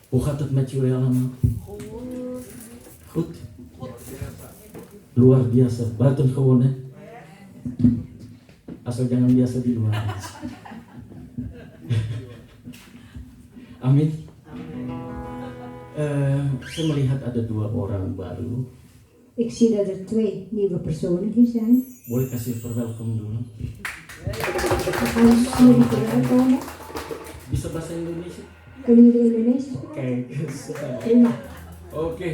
Hoe gaat het met jullie allemaal? Goed? Luar biasa, buitengewoon hè? Asal jangan biasa di luar. Amin. Saya melihat ada 2 orang baru. Ik zie dat er 2 nieuwe personen hier zijn. Boleh kasih verwelkom dulu? Alles jullie verwelkomen. Bisa bahasa Indonesia? Kunnen jullie Indonesisch Oke, spreken? Prima. Oke.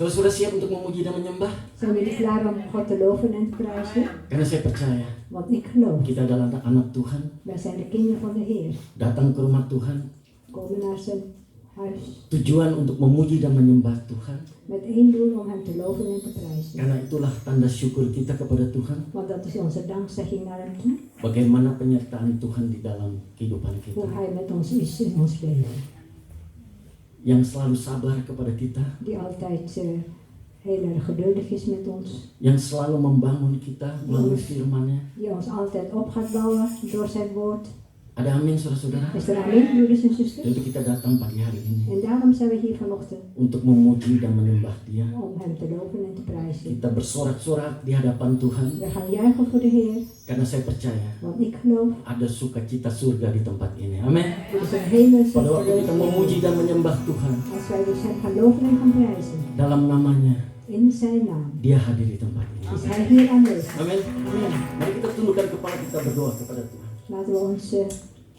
Sudah siap untuk memuji dan menyembah? Zijn jullie klaar om God te loven en te prijzen? Karena saya percaya Want ik geloof. kita adalah anak Tuhan. Wij zijn de kinderen van de Heer. Datang ke rumah Tuhan. Komen naar zijn huis. Tujuan untuk memuji dan menyembah Tuhan. Met 1 doel om hem te loven en te prijzen. Karena itulah tanda syukur kita kepada Tuhan. Want dat is onze dankzegging naar hem toe. Bagaimana penyertaan Tuhan di dalam kehidupan kita. Hoe hij met ons is in ons leven. Yang selalu sabar kepada kita. Die altijd heel erg geduldig is met ons. Yang selalu membangun kita melalui firman-Nya. Die ons altijd op gaat bouwen door zijn woord. Ada amin saudara-saudara? Is er amen, broeders en zusters? Untuk kita datang pagi hari ini. En daarom zijn we hier vanochtend. Untuk memuji dan menyembah Dia. Om hem te loven en te prijzen. Kita bersorak-sorak di hadapan Tuhan. We gaan juichen voor de Heer. Karena saya percaya Want ik geloof. ada sukacita surga di tempat ini. Amin. Er is een hemelse Pada waktu kita memuji dan menyembah Tuhan. Als wij dus hem gaan loven en gaan prijzen. Dalam namanya. In zijn naam. Dia hadir di tempat ini. Is hij hier aanwezig. Amin. Amen. Mari kita tundukkan kepala kita berdoa kepada Tuhan. Laten we ons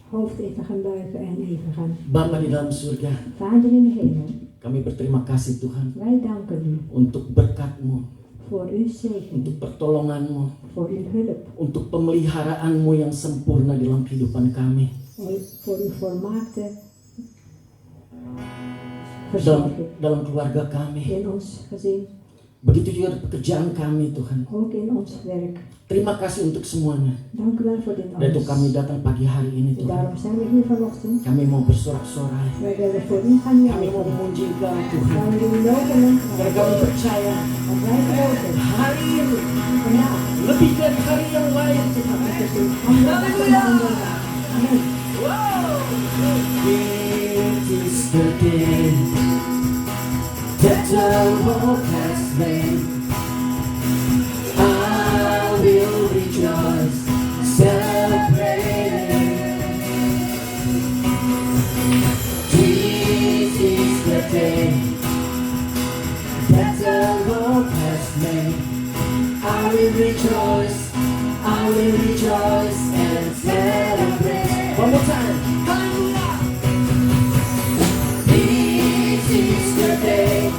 hoofd even gaan buigen en even gaan. Bapa di dalam surga. Vader in de hemel. Kami berterima kasih Tuhan. Wij danken u. Untuk berkat-Mu. Voor uw zegen. Untuk pertolongan-Mu. Voor uw hulp. Untuk pemeliharaanmu yang sempurna dalam kehidupan kami. Voor uw volmaakte verzorging. Dalam keluarga kami. In ons gezin. Begitu juga pekerjaan kami Tuhan. Ook in ons werk. Terima kasih untuk semuanya. Dank u wel voor dit Dan alles. untuk kami datang pagi hari ini En Tuhan. daarom zijn we hier vanochtend. Kami mau bersorak-sorai. Wij willen voor u gaan Kami mau juichen. memuji Engkau Wij Tuhan. willen u loven en Karena kami prijzen. percaya Want wij geloven. hari ini Vandaag. lebih dari hari yang lain Tuhan. Het is een andere dag dan een andere dag. Amen. It is the day that the Lord has made. I will rejoice, celebrate. This is the day that the Lord has made. I will rejoice and celebrate. One more time. Hallelujah. This is the day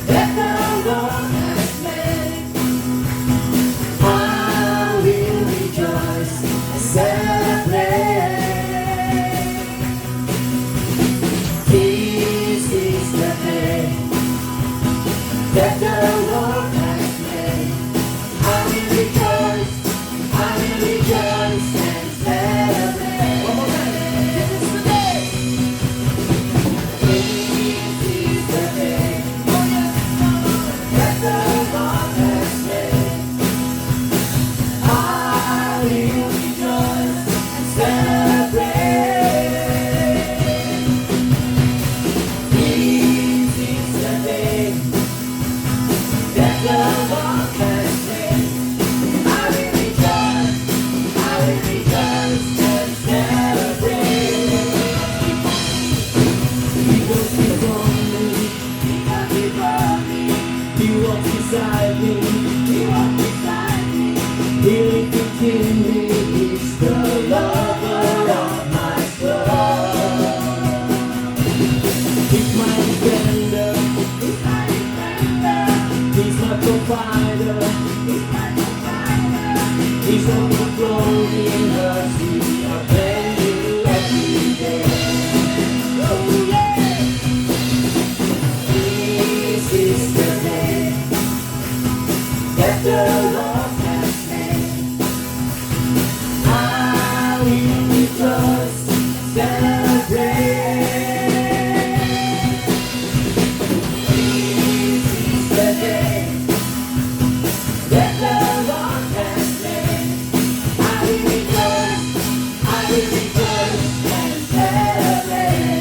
that the Lord has made. I will rejoice and celebrate. This is the day that the Lord has made. I will rejoice and celebrate. One more time. This is the day. This is the day that the Lord has made. I will rejoice and celebrate. This is the day that the Lord has made. I will rejoice and celebrate. He goes before me, He walks beside me, He lives in me. He's the lover of my soul. He's my defender, He's my provider, He's overflowing mercy. I thank you every day. Oh yeah. This is the day that the Lord has made. I will rejoice, celebrate. This is the day that the Lord has made. I will rejoice and celebrate.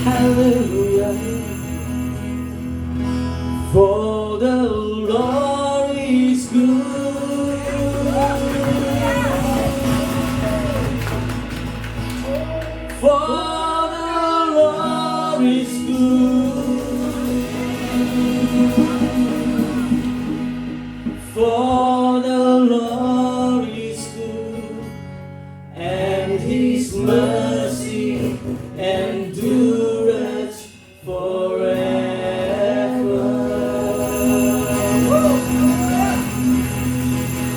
Hallelujah. For the Lord is good. For the Lord is good. For the Lord is good, and His mercy endureth forever.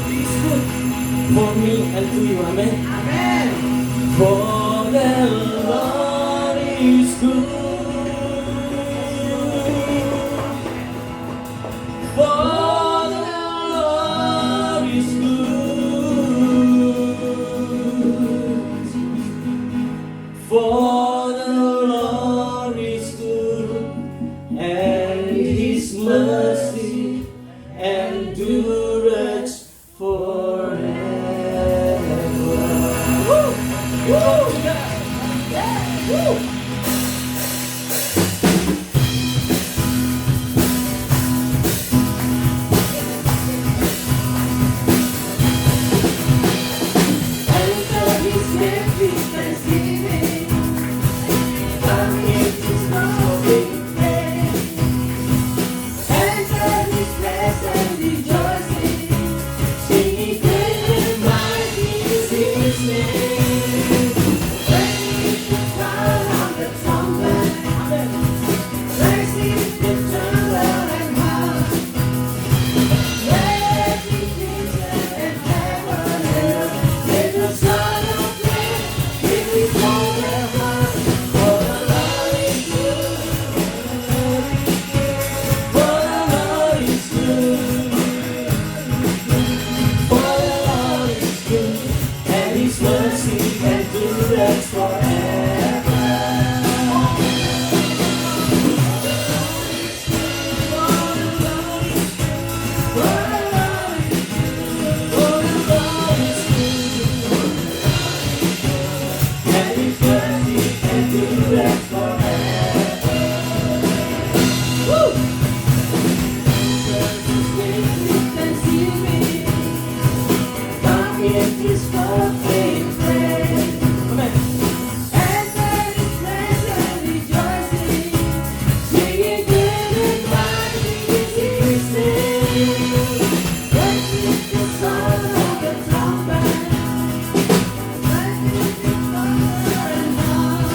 He's good for me and to you, amen. Amen. For the Lord is good. For the Lord is good. For the Lord is good, and His mercy endureth forever. Woo! Woo! Woo! Enter His gates with thanksgiving. Come into His courts with praise. Enter His presence rejoicing. Singing great and mighty is His name. Praise the sound of the trumpet. Praise Him with tremble and harp. Let His creatures and heaven and earth give the Son of Man, give His own their heart. For the Lord is good. For the Lord is good. For the Lord is good, and His mercy endureth forever. For the Lord is good, and His mercy endureth forever. Woo! With thanksgiving, come in His courts with praise. Amen. Enter His presence rejoicing, singing good and mighty is His name. Praise the sound of the trumpet. Praise Him with thunder and harp.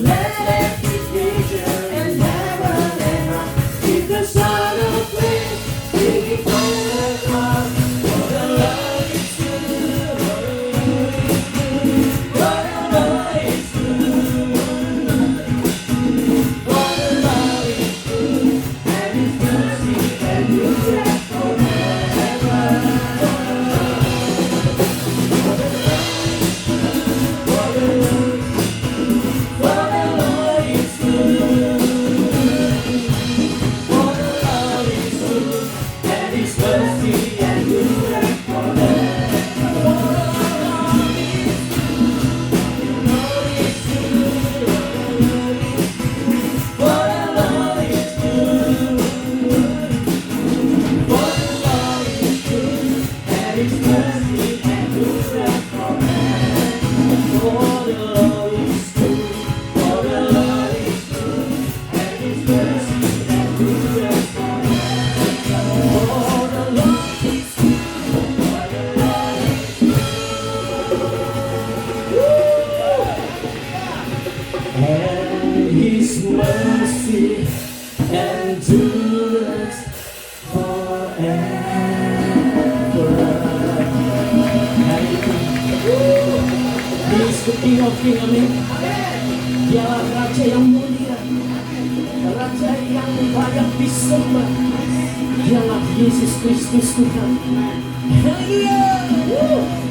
Let every creature in heaven and earth give the Son of Man, give Him all their heart. For the Lord is good. For the Lord is good. For the Lord is good, and His mercy endureth forever. For the Lord is good. For the Lord is good, and His mercy endureth forever. For the Lord is good. For the Lord is good, and His mercy endureth forever. For the Lord is good. For the Lord is good, and His mercy endureth forever. For the Lord is good. For the Lord is and His mercy endureth forever. He is the King of Kings, amin. Dialah Raja yang mulia, Raja yang layak disembah. Dialah Yesus Kristus Tuhan. Haleluya.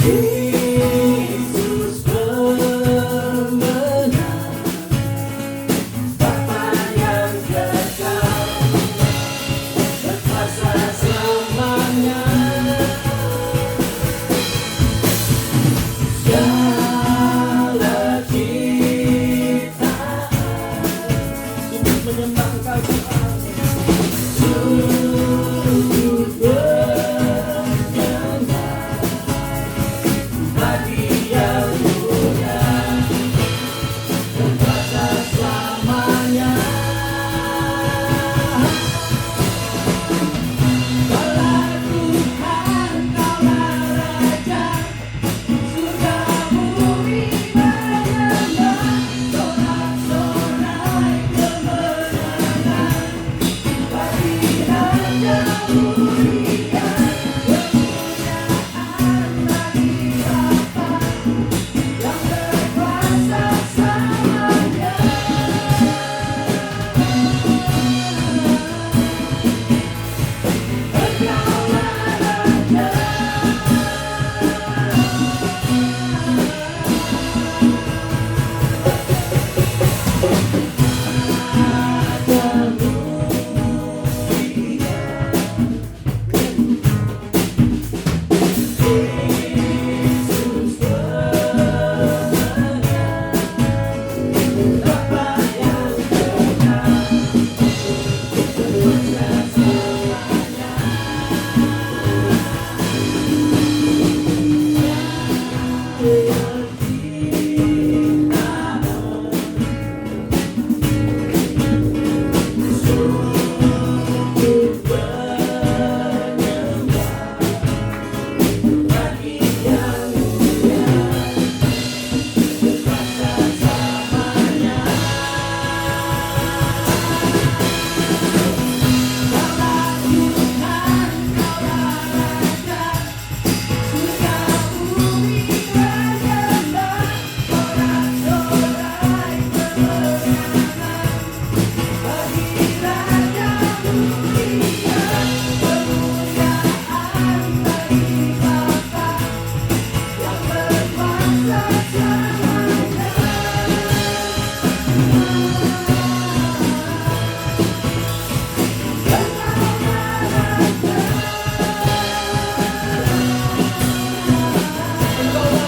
Yesus pemenang, Bapa yang kekal, berkuasa selamanya. Segala ciptaan sujud menyembah Engkau Tuhan, sujud menyembah Bagi yang mulia, berkuasa selamanya. Kaulah Tuhan, Kaulah Raja, surga bumi menyembah, sorak-sorai kemenangan bagi Raja mulia, kemuliaan bagi Bapa yang berkuasa selamanya. Engkaulah Raja, Yesus pemenang, Bapa yang kekal, berkuasa selamanya. Sujud menyembah bagi yang mulia, berkuasa selamanya. Kaulah Tuhan, Kaulah Raja, surga bumi menyembah, sorak-sorai kemenangan bagi Raja mulia, kemuliaan bagi Bapa yang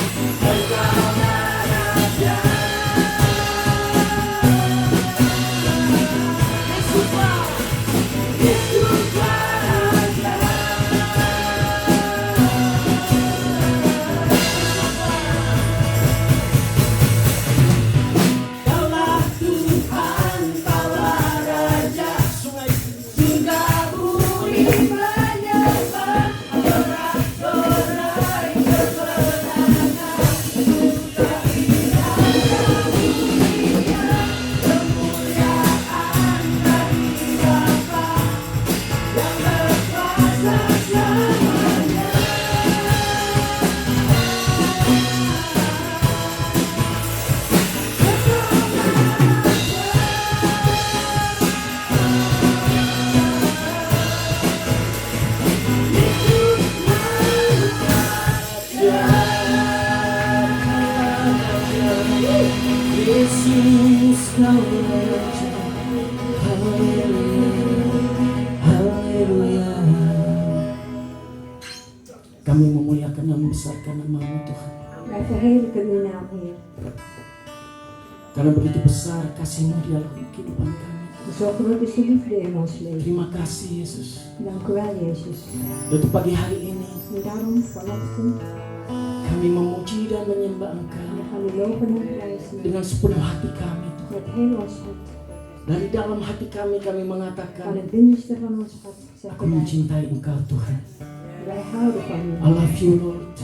berkuasa selamanya. Engkaulah Raja, Engkaulah Raja, Yesuslah, Yesuslah Raja. Kaulah Tuhan, Kaulah Raja, surga bumi menyembah, sorak-sorai kemenangan bagi Raja mulia, kemuliaan bagi Bapa yang berkuasa selamanya. Yesus Kau Raja, haleluya, haleluya. Kami memuliakan dan membesarkan nama-Mu Tuhan, Wij verheerlijken uw naam, Heer. karena begitu besar kasih-Mu di dalam kehidupan kami. Zo groot is uw liefde in ons leven. Terima kasih Yesus. Dank u wel, Jezus. Untuk pagi hari ini En daarom vanochtend kami memuji dan menyembah Engkau gaan we lopen en prijzen dengan sepenuh hati kami Tuhan. met heel ons hart. Dari dalam hati kami Van mengatakan, het binnenste van ons hart aku zeggen wij, mencintai Engkau Tuhan. wij houden van u. I love you Lord.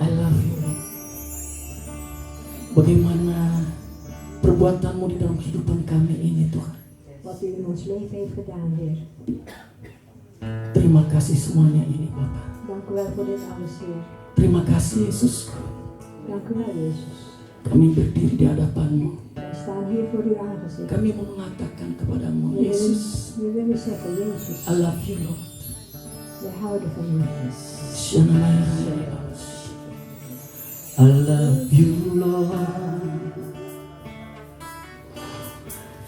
I love you Lord. Bagaimana perbuatan-Mu di dalam kehidupan kami ini Tuhan. Wat u in ons leven heeft gedaan, Heer. Terima kasih semuanya ini Bapak. Dank u wel voor dit alles, Heer. Terima kasih Yesus. Dank u wel, Jezus. Kami berdiri di hadapan-Mu. Wij staan hier voor uw aangezicht. Kami mau mengatakan kepadamu, We Yesus, willen zeggen, Jezus, I love you Lord. we We houden van u. I love you, Lord,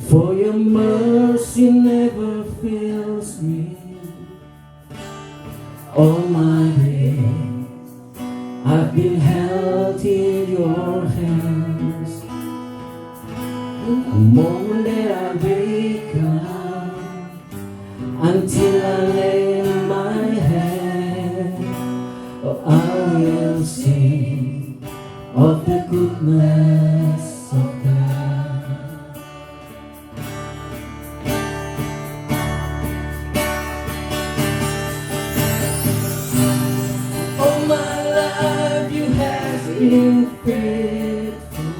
for your mercy never fails me. All my days I've been held in your hands. The moment that I wake up until I lay my head, oh, I will sing of the goodness of God. All my life you have been faithful,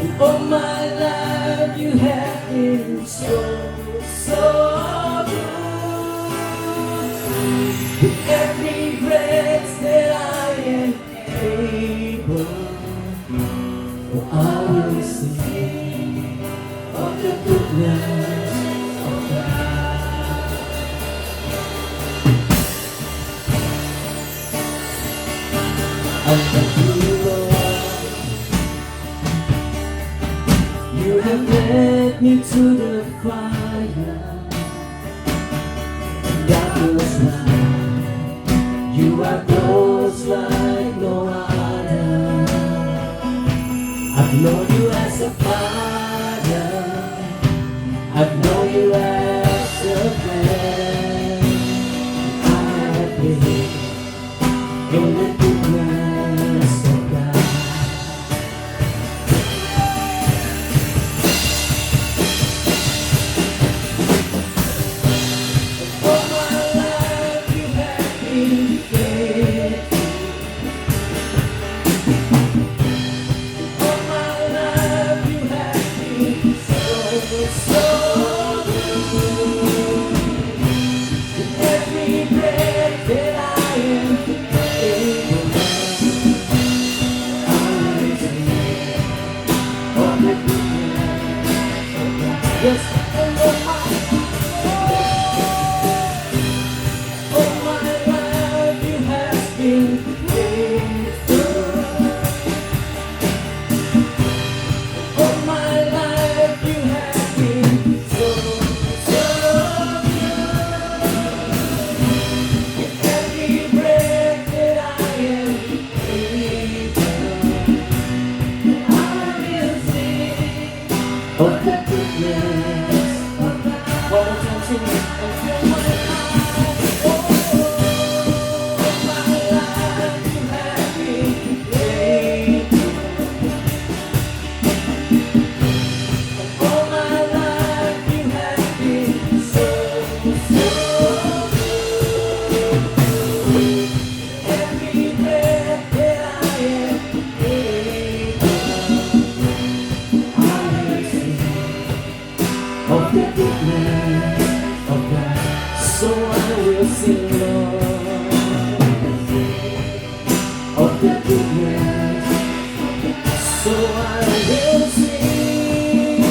and all my life you have been so good. With every breath that I am able, oh, I will sing of the goodness of God. I love you, Lord. You have led me to the fire. That was right. You are close like no other. I've known you as a father. I've known you as a friend. I have been in the goodness of God. All my life you have been faithful. All my life you have been so good. With every breath that I am able, I will sing of the goodness of God. Yes, and all my life you have been faithful. All my life you have been so good. Every breath that I am able, I will sing of the goodness of God. One more time, sing it. All my life, all my life you have been faithful. All my life you have been so good. Every breath that I am able, I will sing of the goodness of God. So I will sing, Lord, of the goodness. So I will sing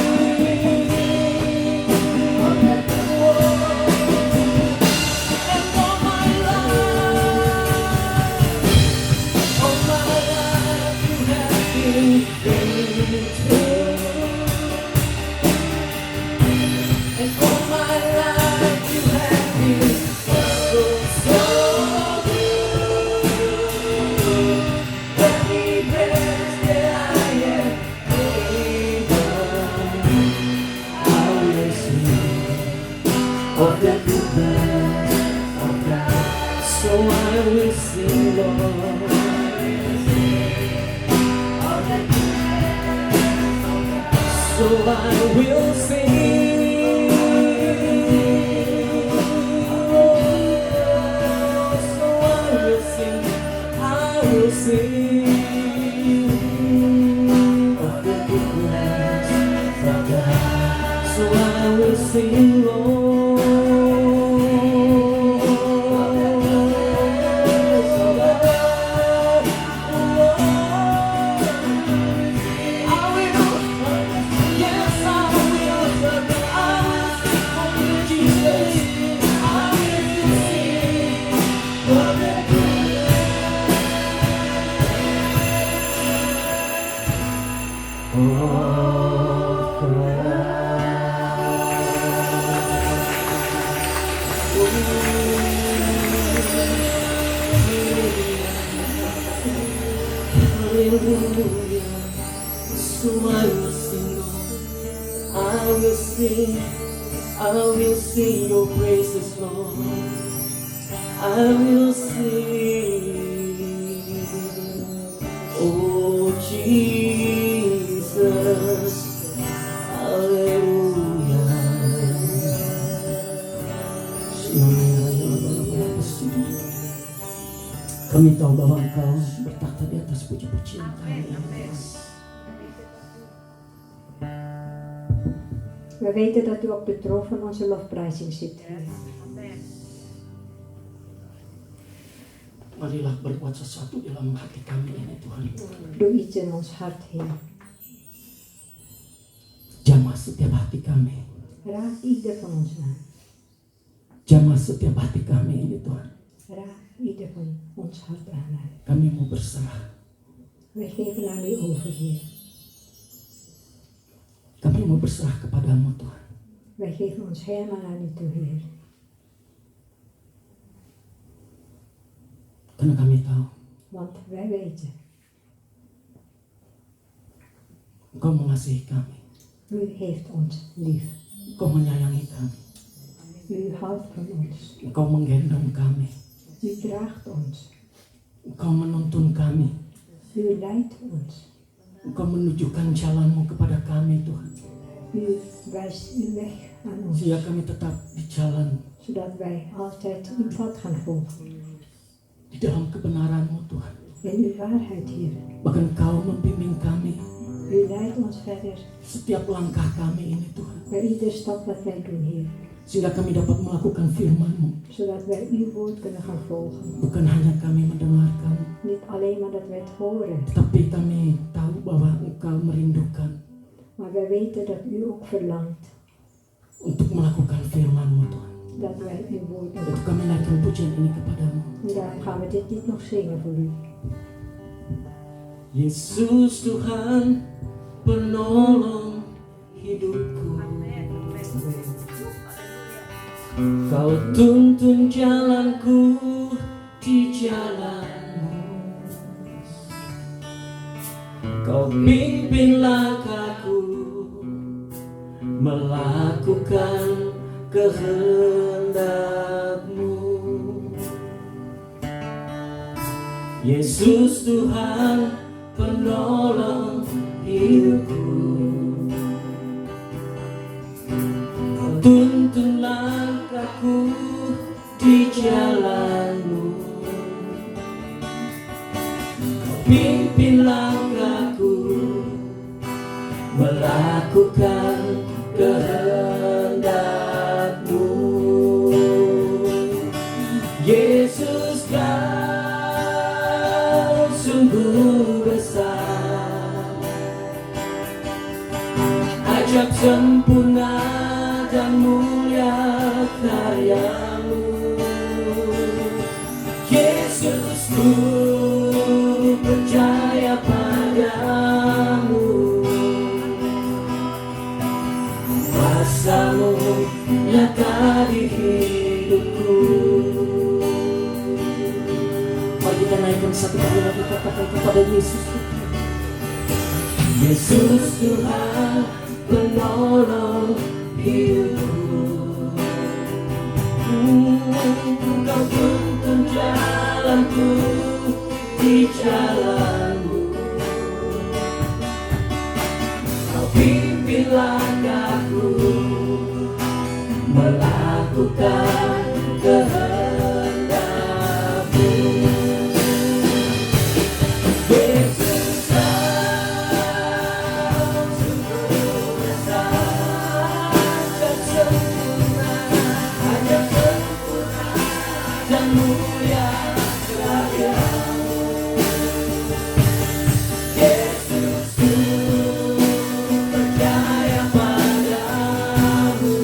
of the goodness. And all my life you have been faithful. And all my life you have been so good. Every breath that I am able, I will sing of the goodness of God. So I will sing, Lord, of the goodness of God. So I will sing. So I will sing. I will sing of the goodness of God. So I will sing, Lord. Yes, I will. I will sing for you, Jesus. Hallelujah. So I will sing, Lord. I will sing. I will sing your praises, Lord. I will sing. Oh Jesus. Hallelujah. Kami tahu bahwa Engkau bertakhta di atas puji-pujian kami. We weten dat u op de troon van onze lofprijzing zit, Heer. Marilah berbuat sesuatu dalam hati kami ini, Tuhan. Doe iets in ons hart, Heer. Jamah setiap hati kami. Raak ieder van ons aan. Jamah setiap hati kami ini, Tuhan. Raak ieder van ons hart aan, Heer. Kami mau berserah. Wij geven aan u over, Heer. Kami mau berserah kepadamu, Tuhan. Wij geven ons helemaal aan u toe, Heer. Karena kami tahu Want wij weten, Engkau mengasihi kami. u heeft ons lief. Engkau menyayangi kami. U houdt van ons. Engkau menggendong kami. U draagt ons. Engkau menuntun kami. U leidt ons. Engkau menunjukkan jalanmu kepada kami, Tuhan. U wijst uw weg aan ons. Sehingga kami tetap di jalan, Zodat wij altijd uw pad gaan volgen. di dalam kebenaran-Mu, Tuhan. In uw waarheid, Heer. Bahkan Engkau membimbing kami. U leidt ons verder Setiap langkah kami ini, Tuhan. bij iedere stap wat wij doen, Heer. Sehingga kami dapat melakukan firman-Mu. Zodat wij uw woord kunnen gaan volgen. Bukan hanya kami mendengarkan, Niet alleen maar dat wij het horen, tapi kami tahu bahwa Engkau merindukan maar wij weten dat u ook verlangt untuk melakukan firman-Mu, Tuhan. dat wij uw woord doen. Untuk kami naikkan pujian ini kepadamu. En daarom gaan we dit lied nog zingen voor u. Yesus Tuhan, penolong hidupku. Kau tuntun jalanku di jalan-Mu. Kau pimpin langkahku melakukan kehendak-Mu. Yesus Tuhan, penolong hidupku. Kau tuntun langkahku di jalan-Mu. Kau pimpin langkahku melakukan kehendak-Mu. Yesus, Kau sungguh besar, ajaib sempurna dan mulia karya-Mu. Yesus, ku percaya padamu. Kuasa-Mu nyata di hidupku. Mari kita naikkan satu kali lagi, katakan kepada Yesus. Yesus Tuhan, penolong hidupku. Kau tuntun jalanku di jalan-Mu. Kau pimpin langkahku melakukan kehendak-Mu. Yesus, Kau sungguh besar, ajaib sempurna dan mulia karya-Mu. Yesus, ku percaya padamu.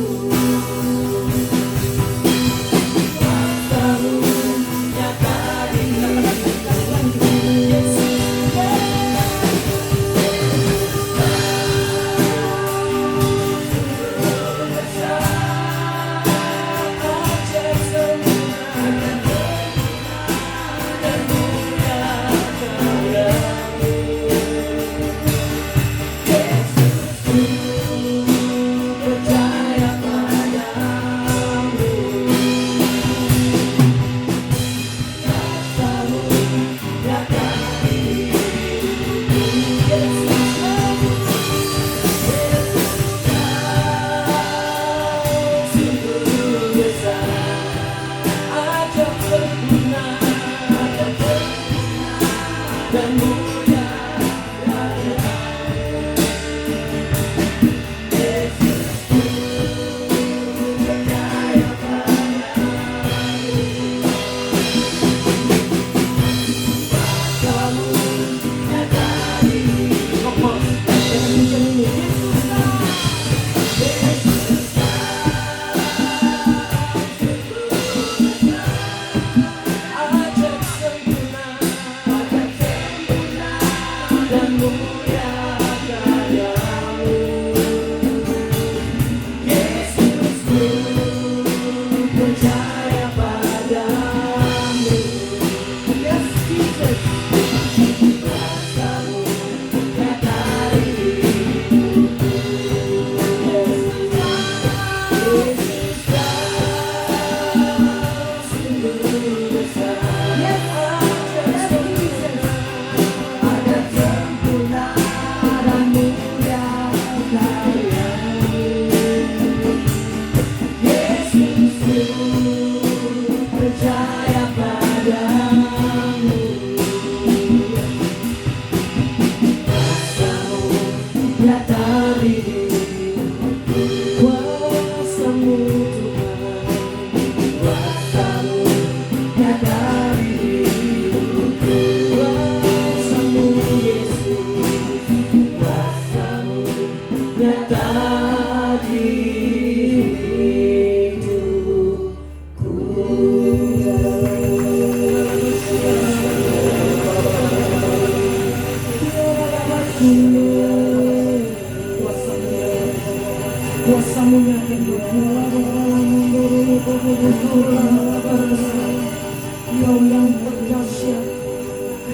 Kau yang berdahsyat,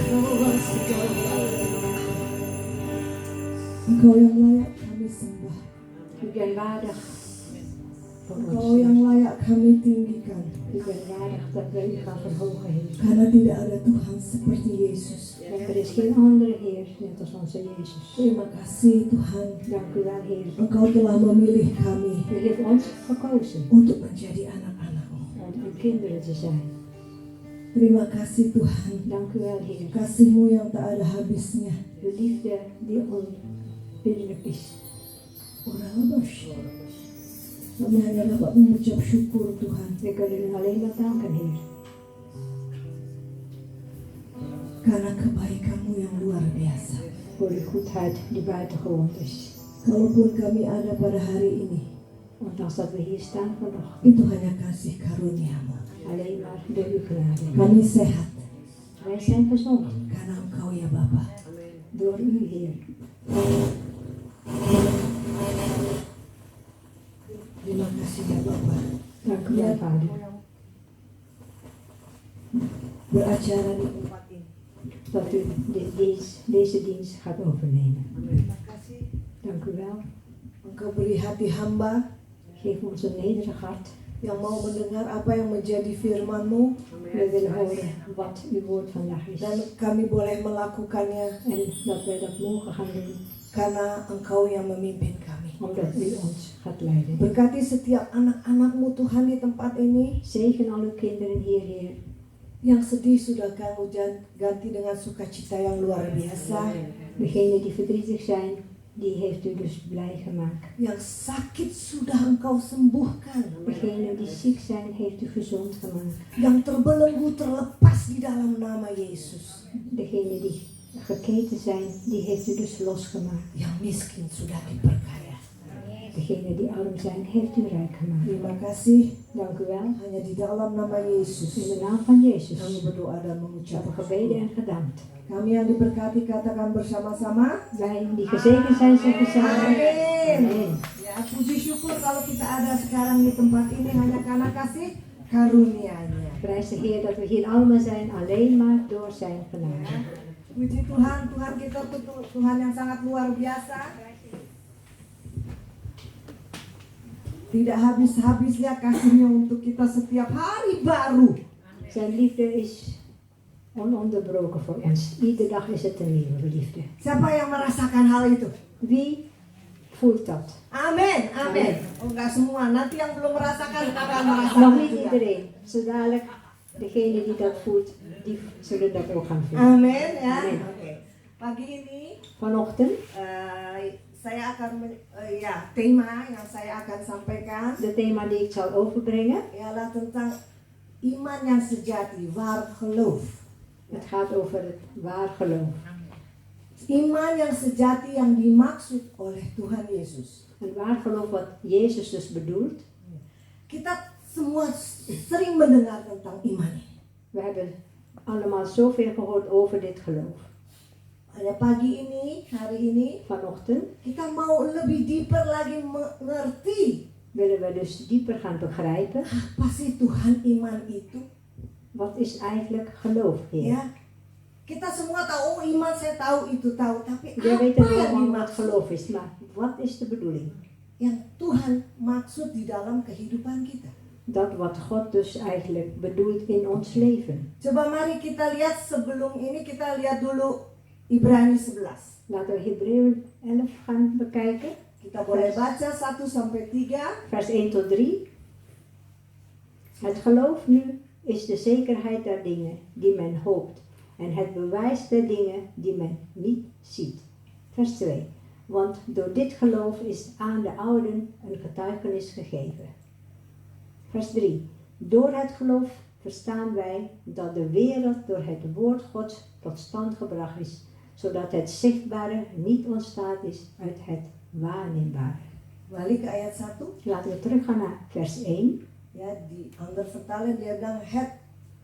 Kaulah segala. Engkau yang layak kami sembah, U bent waardig voor Engkau ons. yang layak kami tinggikan. U bent waardig dat wij u gaan verhogen, Heer. Karena tidak ada Tuhan seperti Yesus. Want er is geen andere Heer net als onze Jezus. Terima kasih Tuhan, Dank u wel, Heer. Engkau telah memilih kami U heeft ons gekozen untuk menjadi anak-anak-Mu. om uw kinderen te zijn. Terima kasih Tuhan, Dank u wel, Heer. kasih-Mu yang tak ada habisnya. Uw liefde die onbidelijk is. Orabash. Kami hanya dapat mengucap syukur Tuhan, We kunnen u alleen maar danken, Heer. karena kebaikan-Mu yang luar biasa. Voor uw goedheid die buitengewoon is. Kalaupun kami ada pada hari ini, Ondanks dat we hier staan vanochtend. itu hanya kasih karunia-Mu. Alleen maar door uw genade. Kami sehat Wij zijn gezond karena Engkau ya Bapa. door u, Heer. Terima kasih ya Bapa. Dank u wel, Vader. Beracara di tempat ini. Dat u deze dienst gaat overnemen. Terima kasih. Dank u wel. Engkau beri hati hamba Geef ons een nederig hart. yang mau mendengar apa yang menjadi firman-Mu, We willen horen wat uw woord vandaag is. dan kami boleh melakukannya En dat wij dat mogen gaan doen. karena Engkau yang memimpin kami. Omdat u ons gaat leiden. Berkati setiap anak-anak-Mu Tuhan di tempat ini. Zegen al uw kinderen hier, Heer. Yang sedih sudah Kau ganti dengan sukacita yang luar biasa. Degenen die verdrietig zijn, die heeft u dus blij gemaakt. Yang sakit sudah Engkau sembuhkan. Degenen die ziek zijn, heeft u gezond gemaakt. Yang terbelenggu terlepas di dalam nama Yesus. Degenen die geketen zijn, die heeft u dus losgemaakt. Yang miskin sudah diperkaya. Degenen die arm zijn, heeft u rijk gemaakt. Terima kasih. Dank u wel. Hanya di dalam nama Yesus In de naam van Jezus kami berdoa dan hebben we mengucapkan. gebeden en gedankt. Kami yang diberkati katakan bersama-sama. Wij die gezegend zijn, zeggen samen. Amin. Amin. Ya, puji syukur kalau kita ada sekarang di tempat ini hanya karena kasih karunia-Nya. Prijs de Heer dat we hier allemaal zijn, alleen maar door zijn genade. Puji Tuhan, Tuhan kita tuh Tuhan yang sangat luar biasa. Tidak habis-habisnya kasihnya untuk kita setiap hari baru. Zijn liefde is ononderbroken voor ons. Iedere dag is het een nieuwe liefde. Siapa yang merasakan hal itu? Wie voelt dat? Amin, amin. Oh, enggak semua, nanti yang belum merasakan akan merasakan. Nog niet juga. iedereen. Zo dadelijk, degene die dat voelt, die zullen dat ook gaan voelen. Amin ya. Amin. Oke. Pagi ini Vanochtend, saya akan tema yang saya akan sampaikan de thema die ik zal overbrengen, ialah tentang iman yang sejati, waar geloof. het gaat over het waar geloof. Iman yang sejati yang dimaksud oleh Tuhan Yesus. Een waar geloof wat Jezus dus bedoelt. Kita semua sering mendengar tentang iman ini. We hebben allemaal zoveel gehoord over dit geloof. Pada pagi ini, hari ini, Vanochtend kita mau lebih deeper lagi mengerti willen we dus dieper gaan begrijpen. apa sih Tuhan iman itu. Wat is eigenlijk geloof, Heer? Ya, kita semua tahu iman, saya tahu itu tahu, tapi Wij apa weten yang allemaal wat dimaksud, geloof is, maar wat is de bedoeling? yang Tuhan maksud di dalam kehidupan kita. Dat wat God dus eigenlijk bedoelt in ons leven. Coba mari kita lihat sebelum ini, kita lihat dulu Ibrani 11. Laten we Hebreeën 11 gaan bekijken. Kita boleh baca 1 sampai 3. Vers 1 tot 3. Het geloof nu is de zekerheid der dingen die men hoopt en het bewijs der dingen die men niet ziet. Vers 2. Want door dit geloof is aan de ouden een getuigenis gegeven. Vers 3. Door het geloof verstaan wij dat de wereld door het woord Gods tot stand gebracht is, zodat het zichtbare niet ontstaan is uit het waarneembare. Balik ke ayat 1. Laten we teruggaan naar vers 1. Ya, di ander vertalen dia bilang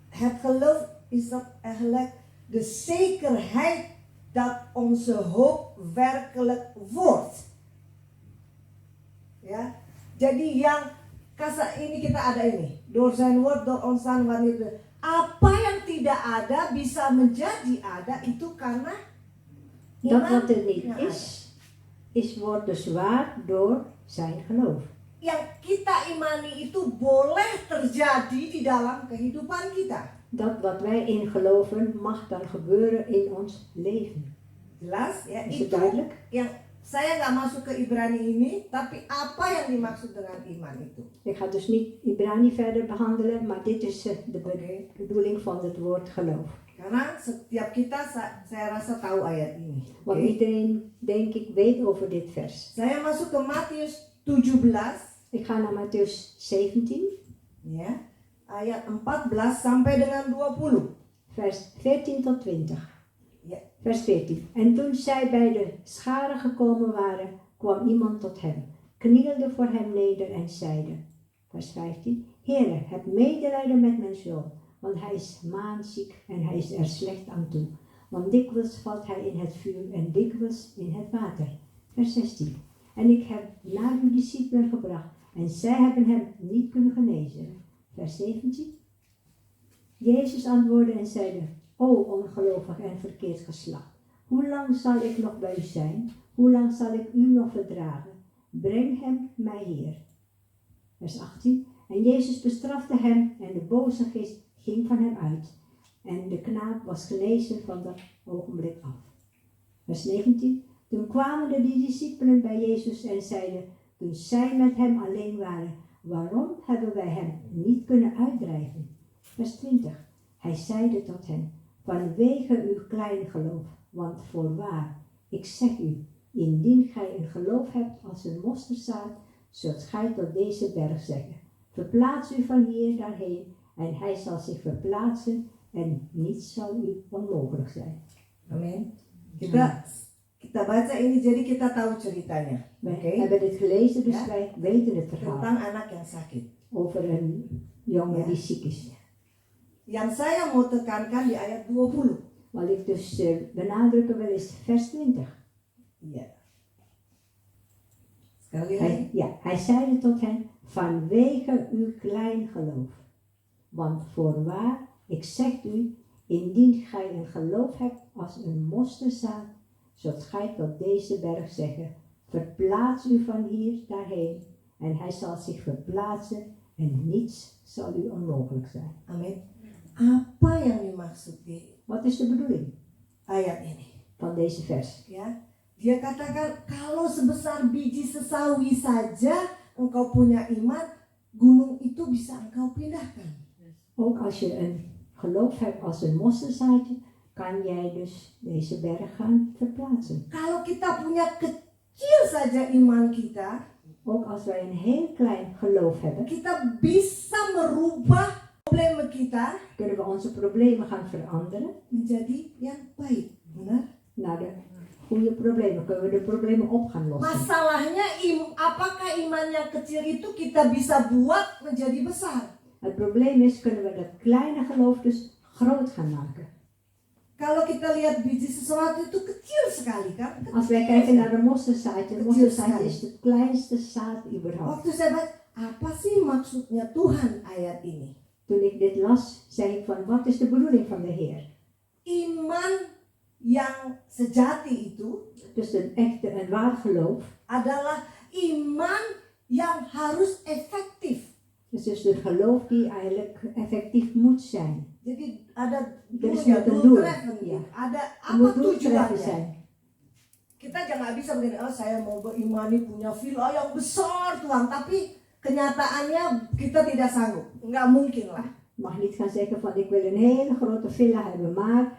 het geloof is dat eigenlijk de zekerheid dat onze hoop werkelijk wordt. Ya. Jadi yang Ini kita ada ini. Door zijn woord, door ontstaan wanneer apa yang tidak ada bisa menjadi ada itu karena Dat wat er niet yang is wordt dus waar door zijn geloof. yang kita imani itu boleh terjadi di dalam kehidupan kita. Dat wat wij in geloven mag dan gebeuren in ons leven. Jelas ya? Is het Itu duidelijk? yang saya nggak masuk ke Ibrani ini, tapi apa yang dimaksud dengan iman itu? Ik ga dus niet Ibrani verder behandelen, maar dit is de bedoeling van het woord geloof. Karena setiap kita saya rasa tahu ayat ini. Want Oke? iedereen, denk ik, weet over dit vers. Saya masuk ke Matius 17 Ik ga naar Mattheus 17, ya, ayat 14 sampai dengan 20. vers 14 tot 20. Ja. Vers 14. En toen zij bij de schare gekomen waren, kwam iemand tot hem, knielde voor hem neder en zeide, vers 15, Heere, heb medelijden met mijn zoon, want hij is maanziek en hij is er slecht aan toe. Want dikwijls valt hij in het vuur en dikwijls in het water. Vers 16. En ik heb naar uw discipelen gebracht en zij hebben hem niet kunnen genezen. Vers 17. Jezus antwoordde en zeide, O ongelovig en verkeerd geslacht, hoe lang zal ik nog bij u zijn? Hoe lang zal ik u nog verdragen? Breng hem mij hier. Vers 18. En Jezus bestrafte hem en de boze geest ging van hem uit. En de knaap was genezen van dat ogenblik af. Vers 19. Toen kwamen de discipelen bij Jezus en zeiden, toen zij met hem alleen waren, waarom hebben wij hem niet kunnen uitdrijven? Vers 20. Hij zeide tot hen, vanwege uw klein geloof, want voorwaar, ik zeg u, indien gij een geloof hebt als een mosterdzaad, zult gij tot deze berg zeggen, verplaats u van hier daarheen, en hij zal zich verplaatsen en niets zal u onmogelijk zijn. Amin. Kita baca ini jadi kita tahu ceritanya. Wij Oké? hebben dit gelezen, dus Ja. wij weten het verhaal Tentang anak yang sakit. over een jongen Ja. die ziek is. Yang saya mau tekankan di ayat 20. Wat ik dus benadrukken wil is vers 20. Iya. Sekali lagi. Hij zeide tot hen, vanwege uw klein geloof. Want voorwaar, ik zeg u, indien gij een geloof hebt als een mosterdzaad, zult gij tot deze berg zeggen, verplaats u van hier daarheen, en hij zal zich verplaatsen en niets zal u onmogelijk zijn. Amin. Apa yang dimaksud di Wat is de bedoeling ayat ini? van deze vers? Ya, dia katakan kalau sebesar biji sesawi saja engkau punya iman, gunung itu bisa engkau pindahkan. Ook als je een geloof hebt als een mosterdzaadje, kan jij dus deze berg gaan verplaatsen. Kalau kita punya kecil saja iman kita, Ook als wij een heel klein geloof hebben, kita bisa merubah problema kita kunnen we onze problemen gaan veranderen menjadi yang baik. Benar? naar de goede problemen. Kunnen we de problemen op gaan lossen. Masalahnya apakah iman yang kecil itu kita bisa buat menjadi besar? Het probleem is, kunnen we dat kleine geloof dus groot gaan maken. Kalau kita lihat biji sesuatu itu kecil sekali kan? Als wij kijken naar een mosterdzaadje, het mosterdzaadje is het kleinste zaad überhaupt. Waktu saya baca, apa sih maksudnya Tuhan ayat ini? Toen ik dit las, zei ik van, wat is de bedoeling van de Heer? Iman yang sejati itu Dus een waar geloof, adalah iman yang harus efektif. dus een geloof die eigenlijk effectief moet zijn. Jadi ada Er is doelnya, met een doel. doeltreffend. Ja. Ada Het apa moet doeltreffend tujuannya? zijn. Kita jangan bisa begini, oh saya mau berimani punya villa yang besar Tuhan, tapi kenyataannya kita tidak sanggup. Nggak mungkin lah. Je mag niet gaan zeggen van, ik wil een hele grote villa hebben, maar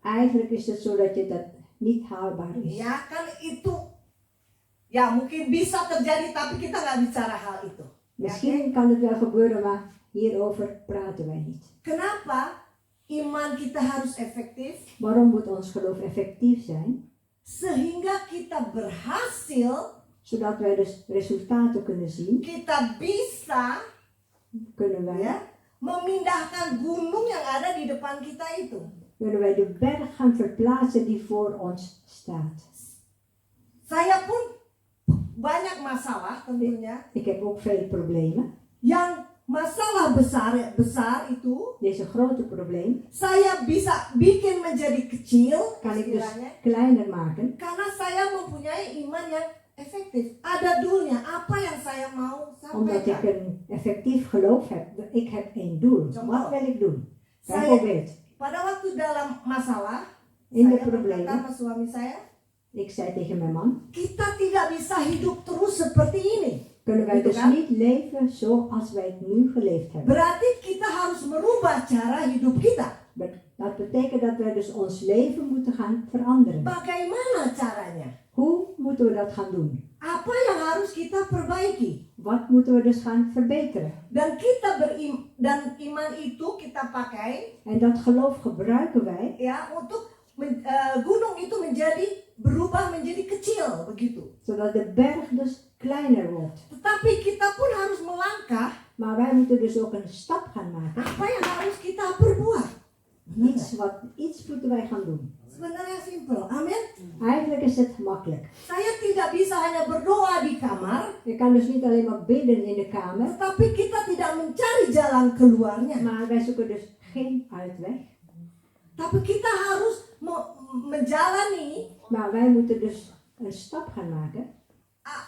eigenlijk is het zo dat je dat niet haalbaar is. Ya kan itu, ya mungkin bisa terjadi, tapi kita nggak bicara hal itu. Ya, Misschien kan het wel gebeuren, maar hierover praten wij niet. Kenapa iman kita harus efektif? Waarom moet ons geloof effectief zijn? Sehingga kita berhasil, Zodat wij dus resultaten kunnen zien, kita bisa kunnen wij, ya memindahkan gunung yang ada di depan kita itu. kunnen wij de berg gaan verplaatsen die voor ons staat. Saya pun banyak masalah tentunya. Ik heb ook veel problemen. Yang masalah besar itu Deze grote probleem saya bisa bikin menjadi kecil kan ik dus istilahnya, kleiner maken. karena saya mempunyai iman yang efektif. Ada dulnya, apa yang saya mau Omdat ik sampaikan. een effectief geloof heb. Ik heb een doel. Wat wil ik doen? Bijvoorbeeld, Pada waktu dalam masalah, in de saya berkata problemen. sama suami saya, Ik zei tegen mijn man, kita tidak bisa hidup terus seperti ini. kunnen wij Gitu dus kan? niet leven zoals wij het nu geleefd hebben. Berarti kita harus merubah cara hidup kita. Dat betekent dat wij dus ons leven moeten gaan veranderen. Bagaimana caranya? Hoe moeten we dat gaan doen? Apa yang harus kita perbaiki? Wat moeten we dus gaan verbeteren? Dan kita dan iman itu kita pakai En dat geloof gebruiken wij ya untuk gunung itu berubah menjadi kecil begitu. zodat de berg dus kleiner wordt. Tetapi kita pun harus melangkah. Maar wij moeten dus ook een stap gaan maken. Apa yang harus kita perbuat? Iets moeten wij gaan doen. Sebenarnya simpel. Amin. Eigenlijk is het makkelijk. Saya tidak bisa hanya berdoa di kamar, Je kan dus niet alleen maar bidden in de kamer, tetapi kita tidak mencari jalan keluarnya. maar wij zoeken dus geen uitweg. Tapi kita harus menjalani Maar wij moeten dus een stap gaan maken.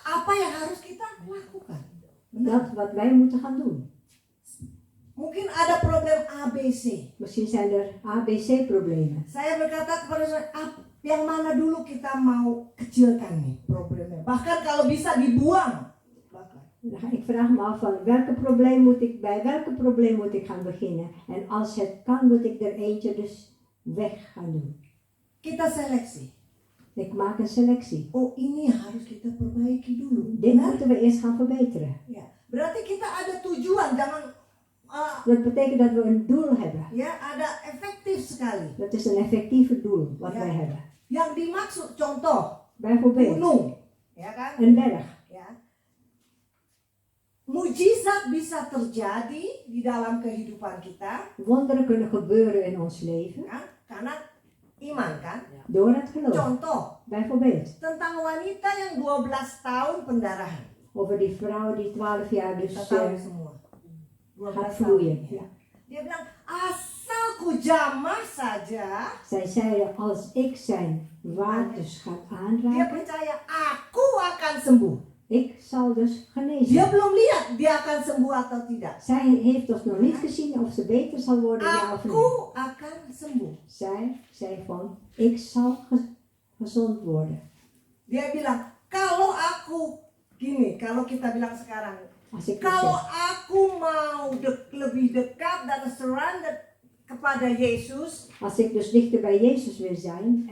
apa yang harus kita lakukan. Dat wat wij moeten gaan doen. Mungkin ada problem ABC. Misschien zijn er ABC-problemen. Saya berkata kepada saya, yang mana dulu kita mau kecilkan nih problemnya. Bahkan kalau bisa dibuang. Ik vraag me af van bij welke probleem moet ik gaan beginnen. En als het kan, moet ik er eentje dus weg gaan doen. Kita seleksi. Ik maak een selectie. Oh, ini harus kita perbaiki dulu. Dit moeten we eerst gaan verbeteren. Ya, berarti kita ada tujuan, jangan Dat betekent dat we een doel hebben. ya ada efektif sekali. Dat is een effectieve doel wat wij hebben. Yang dimaksud contoh Bijvoorbeeld gunung, ya kan? een berg. Ya. Mujizat bisa terjadi di dalam kehidupan kita, Wonderen kunnen gebeuren in ons leven kan? Karena iman kan? door het geloof. Contoh Bijvoorbeeld tentang wanita yang 12 tahun pendarahan. over die vrouw die 12 jaar dus Kita tahu semua. 12 gaat tahun. vloeien. Ja. Dia bilang, asal ku jamah saja. Zij zeiden, als ik zijn waard dus ga Dia aanraken, percaya aku akan sembuh. ik zal dus Dia genezen. belum lihat dia akan sembuh atau tidak. Zij heeft dus nog niet gezien of ze beter zal worden, ja of nee. Aku akan sembuh. Zij zei van, ik zal gezond worden. Dia bilang, kalau aku gini, kalau kita bilang sekarang, Als ik kalau zeg, aku mau lebih dekat dan surrender kepada Yesus, als ik dus dichter bij Jezus wil zijn,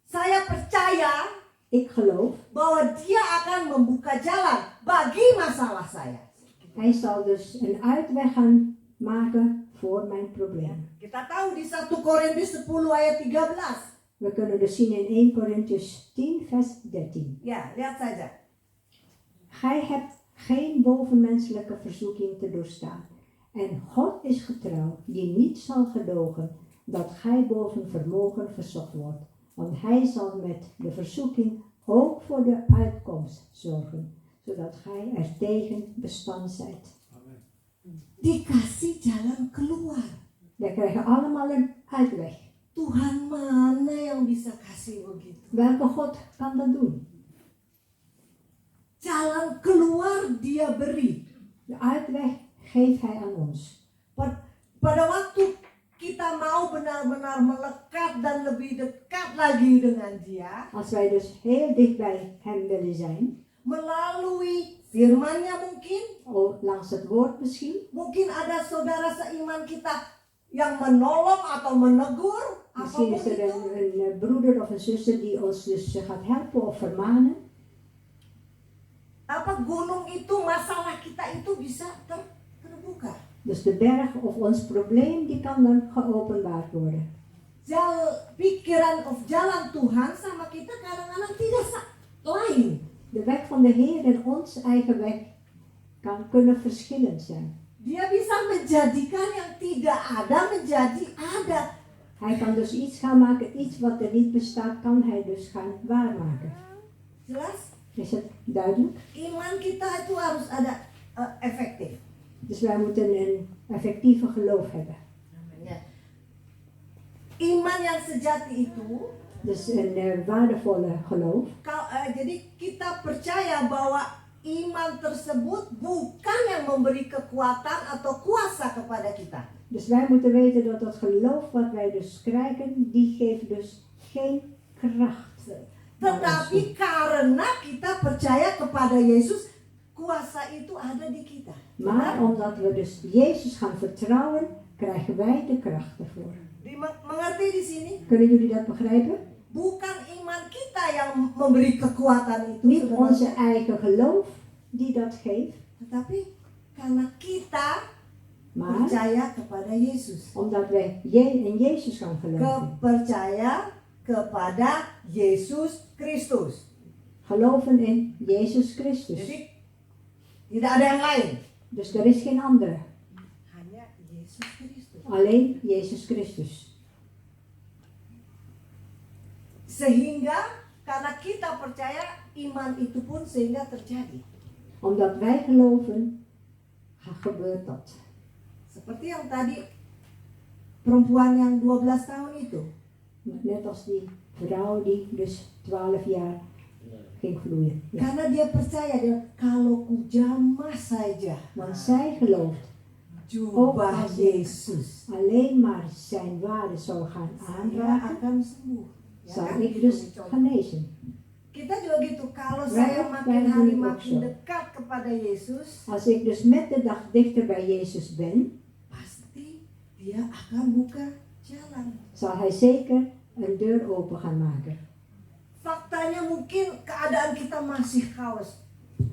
saya percaya ik geloof, bahwa dia akan membuka jalan bagi masalah saya. hij zal dus een uitweg gaan maken voor mijn probleem. Kita tahu di 1 Korintus 10 ayat 13. We kunnen dus zien in 1 Korintiërs 10 vers 13. Ya, lihat saja. Gij hebt geen bovenmenselijke verzoeking te doorstaan. En God is getrouw, die niet zal gedogen dat gij boven vermogen verzocht wordt. Want hij zal met de verzoeking ook voor de uitkomst zorgen, zodat gij er tegen bestand zijt. Dikasih jalan keluar. Wij krijgen allemaal een uitweg. Tuhan mana yang bisa kasih begitu? Welke God kan dat doen? Jalan keluar dia beri. De uitweg geeft hij aan ons. Pada waktu kita mau benar-benar melekat dan lebih dekat lagi dengan dia, Als wij dus heel dicht bij hem willen zijn, melalui firman-Nya langs het woord misschien, mungkin ada saudara seiman kita yang menolong atau menegur, misschien apapun is er itu. een broeder of een zuster die ons dus gaat helpen of vermanen. Apa gunung itu, masalah kita itu bisa terbuka. Dus de berg of ons probleem, die kan dan geopenbaard worden. Pikiran of jalan Tuhan sama kita kadang-kadang tidak lain. De weg van de Heer en ons eigen weg kunnen verschillend zijn. Dia bisa menjadikan yang tidak ada menjadi ada. Hij kan dus iets gaan maken, iets wat er niet bestaat, kan hij dus gaan waarmaken. Jelas? Is het duidelijk? Iman kita itu harus ada efektif. Dus wij moeten een effectieve geloof hebben. Ya. Iman yang sejati itu, Dus een waardevolle geloof. jadi kita percaya bahwa iman tersebut bukan yang memberi kekuatan atau kuasa kepada kita. Dus wij moeten weten dat dat geloof wat wij dus krijgen, die geeft dus geen kracht. Tetapi karena kita percaya kepada Yesus, kuasa itu ada di kita. Maar omdat we dus Jezus gaan vertrouwen, krijgen wij de kracht ervoor. Mengerti di sini? Kunnen jullie dat begrijpen? Bukan iman kita yang memberi kekuatan itu, Niet saudara. onze eigen geloof die dat geeft, Tetapi karena kita maar percaya kepada Yesus. omdat wij in Jezus gaan geloven. Percaya kepada Yesus Kristus. Geloven in Jezus Christus. Jadi tidak ada yang lain. Dus er is geen andere. Hanya Yesus Kristus. Alleen Jezus Christus. Sehingga karena kita percaya, iman itu pun sehingga terjadi. Omdat wij geloven, gebeurt dat. Seperti yang tadi perempuan yang 12 tahun itu. Net als die vrouw die dus 12 jaar ging vloeien. Ja. Karena dia percaya, dia kalau ku jamah saja Want zij gelooft, jubah Yesus, alleen maar zijn waarde zal gaan saya aanraken, akan sembuh. Ya zal kan? ik dus genezen. Kita juga gitu, kalau Wij saya ook, makin wij hari doen het ook makin zo. dekat kepada Yesus, Als ik dus met de dag dichter bij Jezus ben, pasti dia akan buka jalan. zal hij zeker een deur open gaan maken. Faktanya mungkin keadaan kita masih chaos.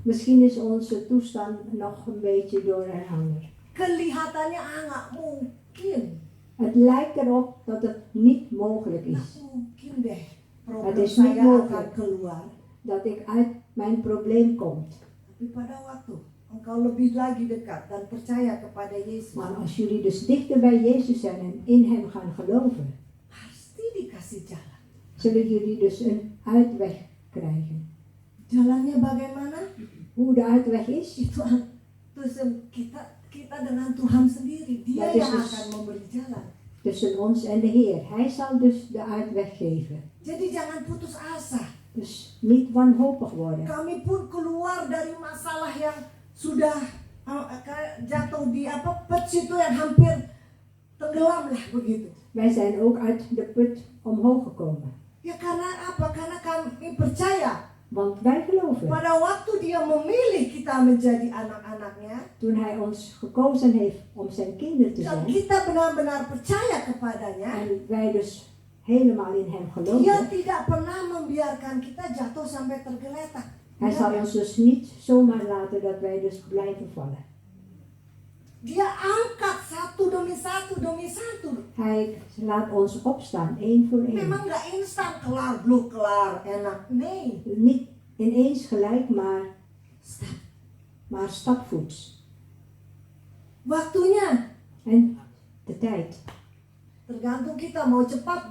Misschien is onze toestand nog een beetje door en ander. Kelihatannya nggak mungkin. Het lijkt erop dat het niet mogelijk Nggak is. mungkin deh Het problem is niet saya akan mogelijk. keluar. Dat ik uit mijn probleem kom. Tapi pada waktu engkau lebih lagi dekat dan percaya kepada Yesus, Maar als jullie dus dichter bij Jezus zijn en in hem gaan geloven, pasti dikasih jalan. zullen jullie dus een uitweg krijgen. Jalannya bagaimana? Hoe de uitweg is, Itu tussen kita dengan Tuhan sendiri. Dia Dat is yang dus- akan memberi jalan. tussen ons en de Heer. Hij zal dus de uitweg geven. Jadi jangan putus asa. Dus niet wanhopig worden. Kami pun keluar dari masalah yang sudah jatuh di pet situ yang hampir tenggelam lah begitu. Wij zijn ook uit de put omhoog gekomen. Ya karena apa? Karena kami percaya Want wij geloven. pada waktu dia memilih kita menjadi anak-anaknya, Toen hij ons gekozen heeft om zijn kinderen te dan zijn. kita benar-benar percaya kepadanya, En wij dus helemaal in hem dia geloven. tidak pernah membiarkan kita jatuh sampai tergeletak. Hij zal ons dus niet zomaar laten dat wij dus blijven vallen. Dia angkat satu demi satu. Hij laat ons opstaan, één voor één. Memang nggak instan kelar, bluk kelar, enak. Nee, Niet ineens gelijk, stop. maar stapvoets. Waktunya En de tijd. tergantung kita mau cepat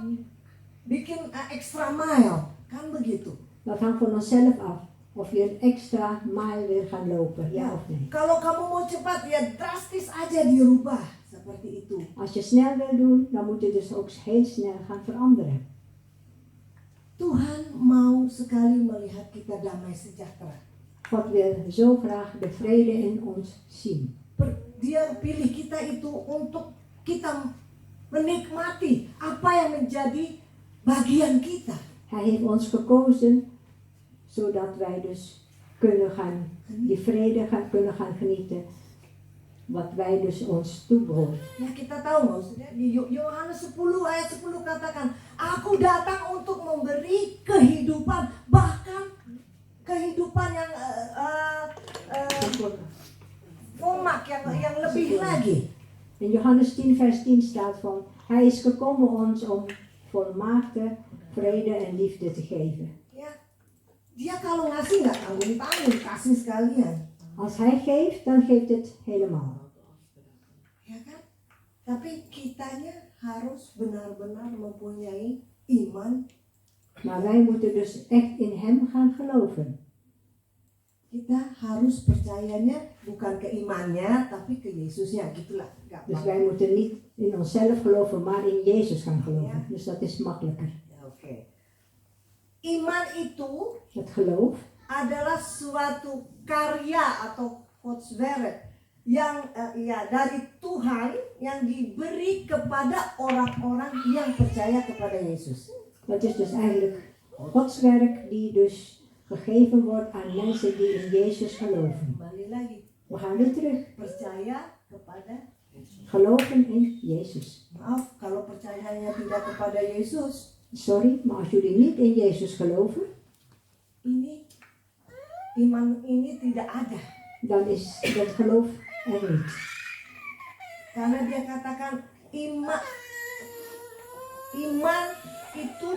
bikin extra mile, kan begitu. Dat hangt van onszelf af. Of je een extra mile wil gaan lopen, ja of nee. Kalau kamu mau cepat ya drastis aja dirubah seperti itu. Als je snel wil doen, dan moet je dus ook heel snel gaan veranderen. Tuhan mau sekali melihat kita damai sejahtera. God wil zo graag de vrede in ons zien. Dia pilih kita itu untuk kita menikmati apa yang menjadi bagian kita. Hij heeft ons gekozen zodat wij dus kunnen gaan, die vrede kunnen gaan genieten. Wat wij dus ons toebehoort. Ya kita tahu nggak usah di Yohanes 10 ayat 10 katakan, aku datang untuk memberi kehidupan, bahkan kehidupan yang volmaak, yang lebih lagi. In Johannes 10 vers 10 staat van, hij is gekomen ons om volmaakte vrede en liefde te geven. Ya, dia kalau ngasih nggak tanggung-tanggung, kasih sekalian. Als hij geeft, dan geeft het helemaal. Ya kan? Tapi kitanya harus benar-benar mempunyai iman. Maar wij moeten dus echt in hem gaan geloven. kita harus percayanya bukan ke imannya, tapi ke Yesusnya, gitulah. Dus wij moeten niet in onszelf geloven, maar in Jezus gaan geloven. Dus dat is makkelijker. Ya, oke. Iman itu Het geloof adalah suatu karya atau godswerk yang dari Tuhan yang diberi kepada orang-orang yang percaya kepada Yesus. dat is dus eigenlijk Gods werk die dus gegeven wordt aan mensen die in Jezus geloven. Kembali lagi, We gaan weer terug. percaya kepada Yesus. Geloven in Jezus. Maaf kalau percayanya tidak kepada Yesus, Sorry, maar als jullie niet in Jezus geloven, iman ini tidak ada. dan is dat geloof er niet. Karena dia katakan iman itu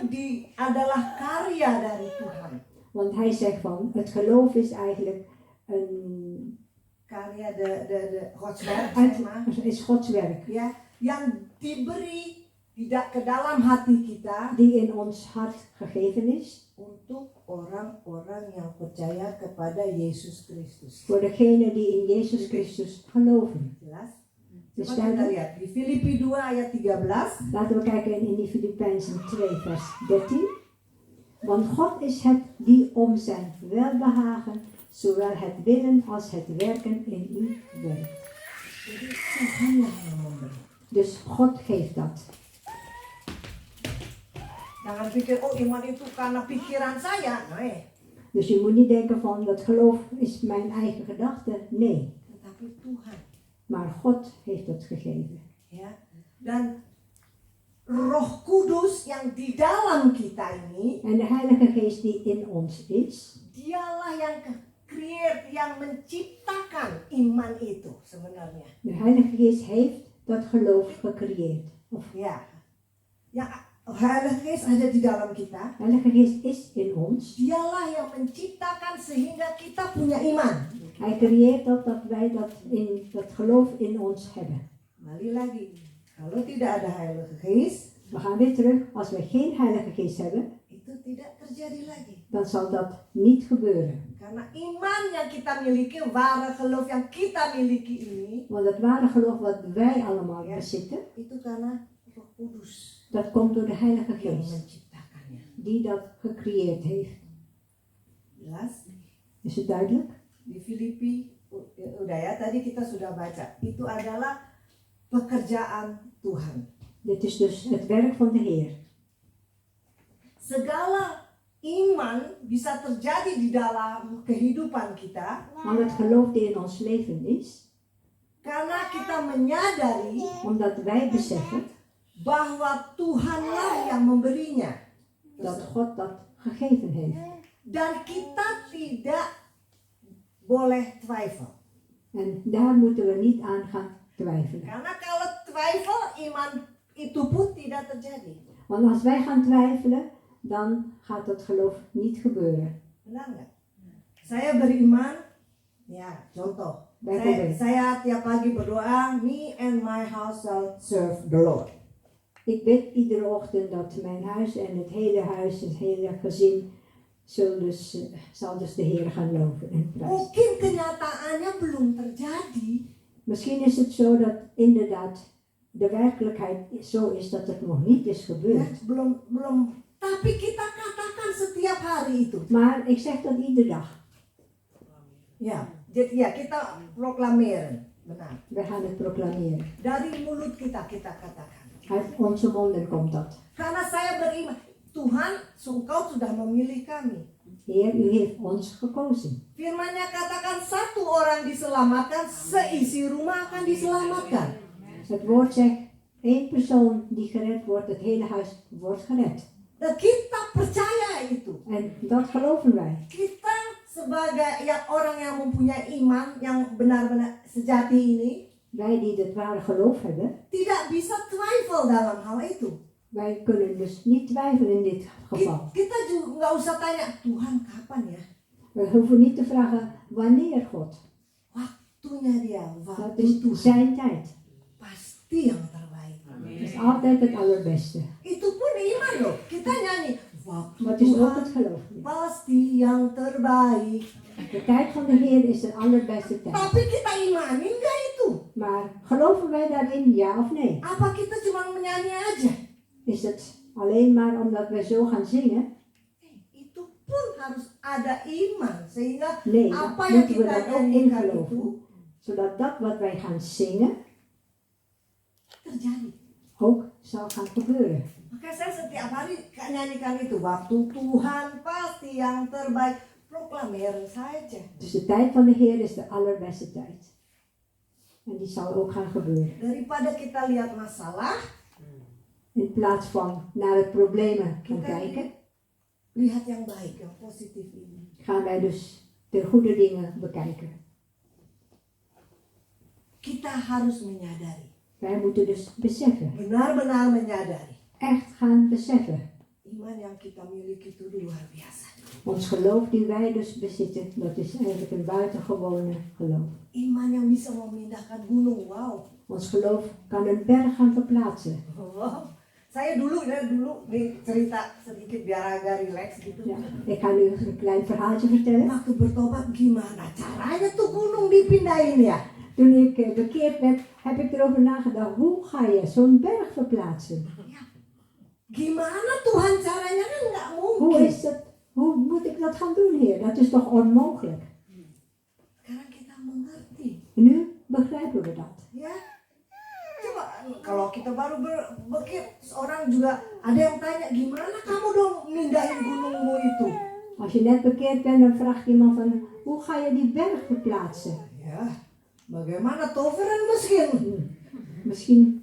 adalah karya dari Tuhan. Want hij zegt van, het geloof is eigenlijk een, Karya de godswerk, zeg maar. is Gods werk. Ya, yang diberi tidak ke dalam hati kita Die in ons hart gegeven is. untuk orang-orang yang percaya kepada Yesus Kristus. Voor degenen die in Jezus Christus geloven. Jelas? Dus Coba kita duidelijk. lihat di Filipi 2 ayat 13. Laten we kijken in die Filippenzen 2 vers 13. Want God is het die om zijn welbehagen, zowel het willen als het werken in u werkt. Jadi Tuhanlah yang memberi. Dus God geeft dat. Jangan pikir, oh iman itu karena pikiran saya. Dus je moet niet denken van, dat geloof is mijn eigen gedachte. Nee, Tetapi Tuhan. maar God heeft het gegeven. Ya. Dan Roh Kudus yang di dalam kita ini, En de Heilige Geest die in ons is, dialah yang menciptakan iman itu sebenarnya. de Heilige Geest heeft dat geloof gecreëerd. Of Ya. Heilige Geest ada di dalam kita. de Heilige Geest is in ons. Dialah yang menciptakan sehingga kita punya iman. Hij creëert dat wij dat geloof in ons hebben. Kembali lagi, kalau tidak ada Heilige Geest, We gaan weer terug. Als we geen Heilige Geest hebben, itu tidak terjadi lagi. dan zal dat niet gebeuren. Karena iman yang kita miliki, ware geloof yang kita miliki ini, Want het ware geloof wat wij allemaal bezitten, itu karena Roh Kudus dat komt door de Heilige yang Geest. menciptakannya. Die dat gecreëerd heeft. Jelas? Is het duidelijk? Di Filipi, udah ya, tadi kita sudah baca. Itu adalah pekerjaan Tuhan. Dit is dus het werk van de Heer. Segala iman bisa terjadi di dalam kehidupan kita Maar het geloof die in ons leven is, karena kita menyadari omdat wij beseffen bahwa Tuhanlah yang memberinya. dat God dat gegeven heeft. Dan kita tidak boleh twijfel. En daar moeten we niet aan gaan twijfelen. Karena kalau twijfel, iman itu pun tidak terjadi. Want als wij gaan twijfelen, dan gaat dat geloof niet gebeuren. Benar nggak? Saya beriman, ya contoh. Bijvoorbeeld. Saya tiap pagi berdoa, me and my house shall serve the Lord. Ik bid iedere ochtend dat mijn huis en het hele gezin zal dus de Heer gaan loven en prijzen. Mungkin kenyataannya belum terjadi, Misschien is het zo dat inderdaad de werkelijkheid zo is dat het nog niet is ya, gebeurd. belum. Tapi kita katakan setiap hari itu. Maar ik zeg dat iedere dag. Ya, jadi ya kita proklameren, benar. We gaan het proclameren. Dari mulut kita katakan. Uit onze monden komt dat. Karena saya beriman, Tuhan, Engkau sudah memilih kami. Heer, u heeft ons gekozen. Firman-Nya katakan satu orang diselamatkan, seisi rumah akan diselamatkan. Het woord zegt, één persoon die gered wordt, het hele huis wordt gered. Dan kita percaya itu. En dat geloven wij. Kita sebagai orang yang mempunyai iman yang benar-benar sejati ini, Wij die het ware geloof hebben, tidak bisa twijfel dalam hal itu. wij kunnen dus niet twijfelen in dit geval. Kita juga nggak usah tanya, Tuhan kapan ya? We hoeven niet te vragen wanneer God. Waktunya dia, Dat waktu is Tuhan. zijn tijd. Pasti yang terbaik. Het is altijd het allerbeste. Itu pun iman loh. Kita nyanyi, waktu Maar het is ook Tuhan het geloof. pasti yang terbaik. De tijd van de Heer is de allerbeste tijd. Tapi kita imanin nggak itu? Maar geloven wij daarin, ja of nee? Apa kita cuma menyanyi aja? Is het alleen maar omdat wij zo gaan zingen? Itu pun harus ada iman sehingga Nee, apa dat yang moeten we kita dan ook nyanyikan itu ingeloven. Zodat dat wat wij gaan zingen terjadi. ook zal gaan gebeuren. Maka saya setiap hari nyanyikan itu. Waktu Tuhan pasti yang terbaik. Proklameren saja. Dus de tijd van de Heer is de allerbeste tijd. En die zal ook gaan gebeuren. Daripada kita lihat masalah, In plaats van naar het problemen gaan kita kijken, lihat yang baik, yang positif ini. gaan wij dus de goede dingen bekijken. Kita harus menyadari, Wij moeten dus beseffen, benar-benar menyadari. echt gaan beseffen. Iman yang kita miliki itu luar biasa. Ons geloof die wij dus bezitten, dat is eigenlijk een buitengewone geloof. Iman yang bisa memindahkan gunung, wow. Ons geloof kan een berg gaan verplaatsen. Wow. Saya dulu nih cerita sedikit biar agak rileks gitu. Ja, ik ga nu een klein verhaaltje vertellen. Waktu bertobat gimana caranya tuh gunung dipindahin ya? Toen ik bekeerd werd, heb ik erover nagedacht, hoe ga je zo'n berg verplaatsen? Gimana Tuhan caranya kan nggak Hoe mungkin. is dat? Hoe moet ik dat gaan doen, Heer? Dat is toch onmogelijk? Sekarang kita mengerti, Nu begrijpen we dat. ya. Coba kalau kita baru bekir, orang juga ada yang tanya gimana kamu dong mindahin gunungmu itu? Als je net bekeerd bent, dan vraagt iemand van, hoe ga je die berg verplaatsen? Ya, bagaimana toveren miskin? Misschien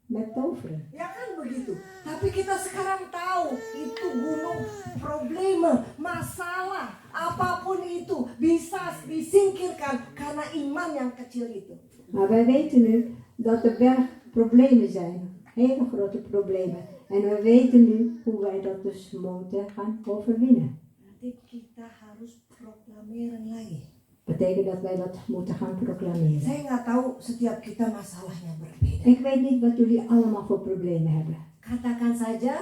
met toveren. Ya kan begitu. Tapi kita sekarang tahu itu gunung problema, masalah, apapun itu bisa disingkirkan karena iman yang kecil itu. Maar wij weten nu dat de berg problemen zijn. Hele grote problemen. En we weten nu hoe wij dat dus moeten gaan overwinnen. Nanti kita harus proklameren lagi. Betekent dat wij dat moeten gaan proclameren. Saya nggak tahu setiap kita masalahnya berbeda. Ik weet niet wat jullie allemaal voor problemen hebben. Katakan saja,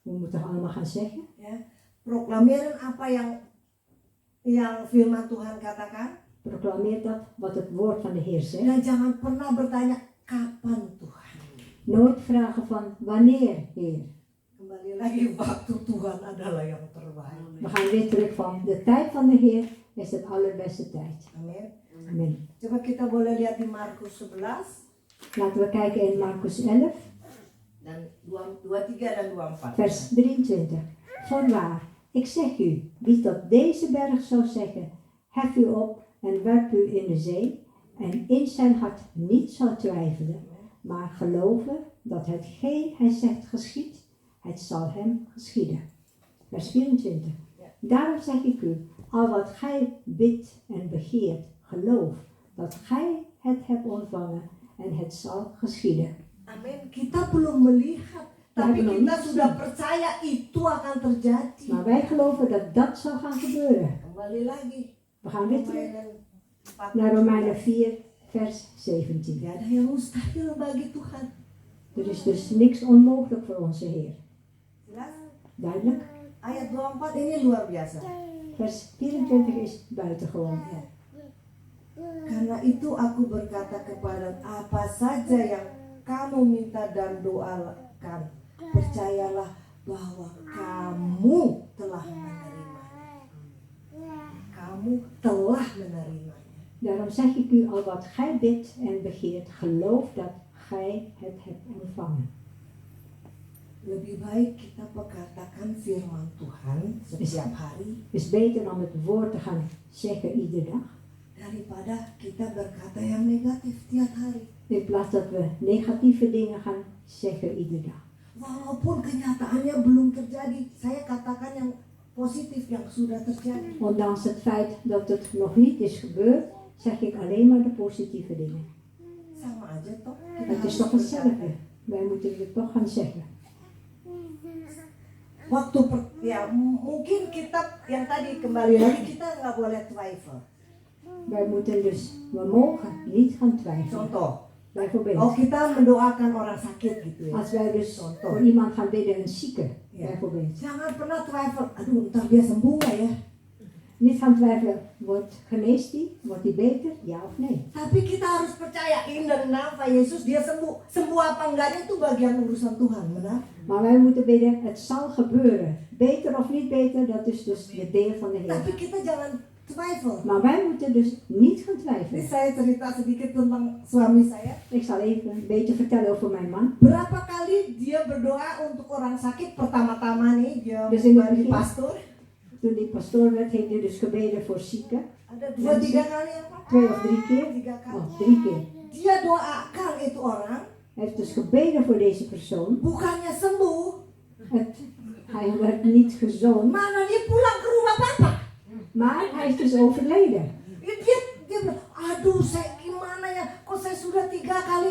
We moeten allemaal gaan zeggen. ya, proklameren apa yang firman Tuhan katakan. Proclameer dat wat het woord van de Heer zegt. Dan jangan pernah bertanya kapan Tuhan. Nooit vragen van wanneer, Heer. Kembali lagi waktu Tuhan adalah yang terbaik. We gaan weer terug van de tijd van de Heer is het allerbeste tijd. Amin. Amen. Coba kita boleh lihat di Markus 11 Laten we kijken in Markus 11, dan 23 dan 24. vers 23. Voorwaar, ik zeg u, wie tot deze berg zou zeggen, hef u op en werp u in de zee, en in zijn hart niet zal twijfelen, maar geloven dat hetgeen hij zegt geschiet, het zal hem geschieden. Vers 24. Daarom zeg ik u, al wat gij bidt en begeert, geloof dat gij het hebt ontvangen en het zal geschieden. Amin. Kita belum melihat, tapi belum kita lihat. sudah percaya itu akan terjadi. Maar wij geloven dat dat zal gaan gebeuren. Kembali lagi. We gaan weer terug Romeinen 4. naar Romeinen 4, vers 17. Tidak ada yang mustahil bagi Tuhan. Er is dus niks onmogelijk voor onze Heer. Jelas? Duidelijk? Ayat 24 ini luar biasa. Vers 24 is buitengewoon. Ya. Karena itu aku berkata kepada apa saja yang kamu minta dan doakan, percayalah bahwa kamu telah menerimanya. Kamu telah menerimanya. Daarom zeg ik u, al wat gij bidt en begeert, geloof dat gij het hebt ontvangen. Lebih baik kita perkatakan firman Tuhan setiap hari Het is beter om het woord te gaan zeggen iedere dag, daripada kita berkata yang negatif tiap hari. in plaats dat we negatieve dingen gaan zeggen iedere dag. Walaupun kenyataannya belum terjadi, saya katakan yang positif yang sudah terjadi. Ondanks het feit dat het nog niet is gebeurd, zeg ik alleen maar de positieve dingen. Sama aja toh. Het is toch hetzelfde. Wij moeten het toch gaan zeggen. Waktu mungkin kita yang tadi kembali lagi kita nggak boleh twijfel. Wij moeten dus, we mogen niet gaan twijfelen. Contoh, Bijvoorbeeld, oh kita mendoakan orang sakit gitu ya. als wij dus Contoh. voor iemand gaan bidden, een zieke, Ja. bijvoorbeeld. Jangan pernah twijfel, aduh ntar dia sembuh nggak ya? Niet gaan twijfelen, geneest hij? Wordt hij beter? Ja of nee? Tapi kita harus percaya in the name of Yesus dia sembuh. Sembuh apa enggaknya itu bagian urusan Tuhan, benar? Maar wij moeten bidden, het zal gebeuren. Beter of niet beter, dat is dus de deel van de Tapi Heer. kita jangan twijfel. Maar wij moeten dus niet gaan Ini twijfelen. saya cerita sedikit tentang suami saya. Ik zal even een beetje vertellen over mijn man. Berapa kali dia berdoa untuk orang sakit pertama-tama nih dia Dus in het menjadi begin, pastor. toen hij pastoor werd, heeft hij dus gebeden voor zieken. Ada 2-3 kali ya Pak? 2 of 3 keer. 3 kali. Oh, 3 keer. Dia doakan itu orang, Hij heeft dus gebeden voor deze persoon. bukannya sembuh, Hij werd niet gezond, malah dia pulang ke rumah Bapak. maar hij is dus overleden. Dia bilang, aduh saya gimana ya, kok saya sudah 3 kali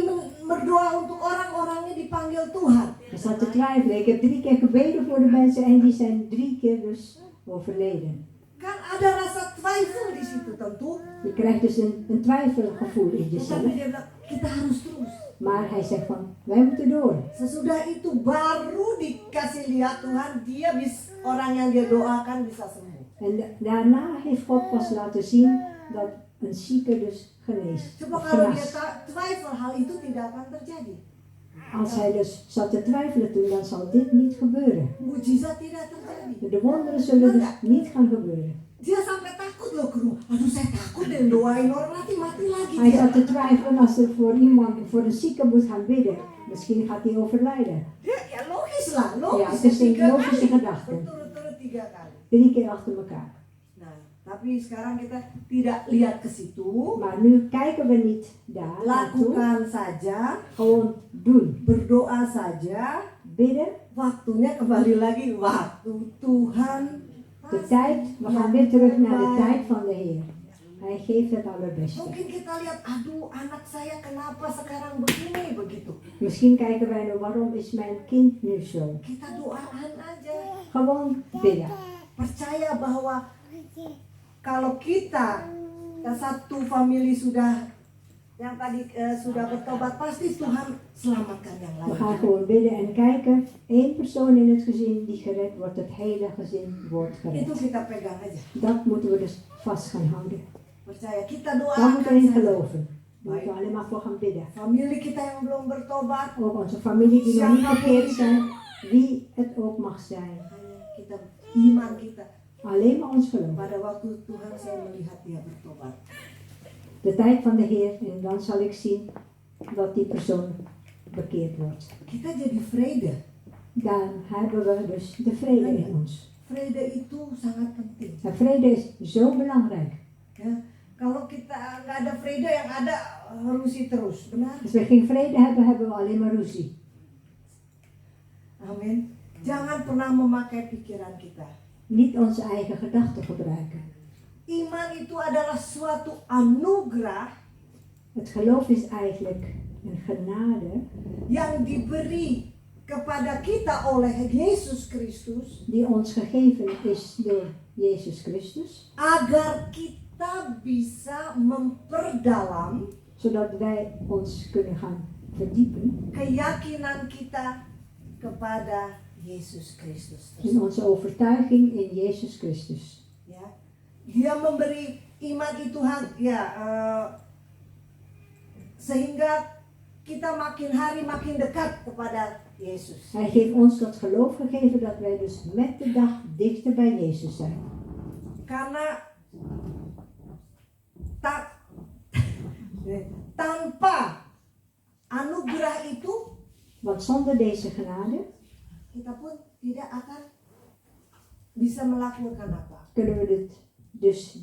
berdoa untuk orang-orangnya dipanggil Tuhan. Hij zat te twijfelen. Ik heb 3 keer gebeden voor de mensen en die zijn 3 keer dus overleden. Kan ada rasa twijfel di situ tentu. Je krijgt dus een twijfelgevoel in Tapi jezelf. dia bilang, kita harus terus. Maar hij zegt van, wij moeten door. Sesudah itu baru dikasih lihat Tuhan, dia orang yang dia doakan bisa sembuh. En daarna heeft God pas laten zien dat een zieke dus geneest. Coba of kalau dia genas. twijfel, hal itu tidak akan terjadi. Als hij dus zat te twijfelen toen, dan zal dit niet gebeuren. Mujizat tidak terjadi. De wonderen zullen dus niet gaan gebeuren. Dia sampai takut loh ke rumah. Aduh saya takut deh doain orang mati lagi Hij dia. zat te twijfelen als er voor iemand, voor een zieke moet gaan bidden. Misschien gaat hij overlijden. Ya logis lah, logis. Ja, het is een 3 logische kali. gedachte. Berturut-turut 3 kali. 3 keer achter elkaar. Nah, tapi sekarang kita tidak lihat ke situ. Maar nu kijken we niet daar naartoe. Lakukan saja, Gewoon doen. berdoa saja. Bidden. Waktunya kembali lagi waktu Tuhan. De tijd, we gaan weer terug naar de tijd van de Heer. Hij geeft het allerbeste. Mungkin kita lihat, aduh anak saya kenapa sekarang begini begitu. Misschien kijken wij nu, waarom is mijn kind nu zo? Kita doakan aja. Gewoon bidden. Percaya bahwa kalau kita satu family sudah yang tadi sudah bertobat, pasti Tuhan selamatkan yang We lain. gaan gewoon bidden en kijken. 1 persoon in het gezin die gered wordt, het hele gezin wordt Itu gered. kita pegang aja. Dat moeten we dus vast gaan houden. Percaya, kita Daar moeten we doakan in saja. geloven. Daar moeten we alleen maar voor gaan bidden. Family kita yang belum bertobat, Ook onze familie die nog niet bekeerd zijn, wie het ook mag zijn. hanya kita iman kita. Alleen maar ons geloof. Pada waktu Tuhan saya melihat dia bertobat. De tijd van de Heer en dan zal ik zien dat die persoon bekeerd wordt. Kita jadi vrede. Dan hebben we dus de vrede in ons. Vrede itu sangat penting. En vrede is zo belangrijk. Ya, kalau kita nggak ada vrede, yang ada rusi terus, benar? Als we geen vrede hebben, hebben we alleen maar ruzie. Amin. Jangan pernah memakai pikiran kita. Niet onze eigen gedachten gebruiken. Iman itu adalah suatu anugerah Het geloof is eigenlijk een genade yang diberi kepada kita oleh Yesus Kristus die ons gegeven is door Jezus Christus. agar kita bisa memperdalam Zodat wij ons kunnen gaan verdiepen keyakinan kita kepada Yesus Kristus. in onze overtuiging in Jezus Christus. Ya, dia memberi iman itu sehingga kita makin hari makin dekat kepada Yesus. Hij heeft ons dat geloof gegeven dat wij dus met de dag dichter bij Jezus zijn. Karena tanpa anugerah itu Want zonder deze genade kita pun tidak akan bisa melakukan apa. kunnen we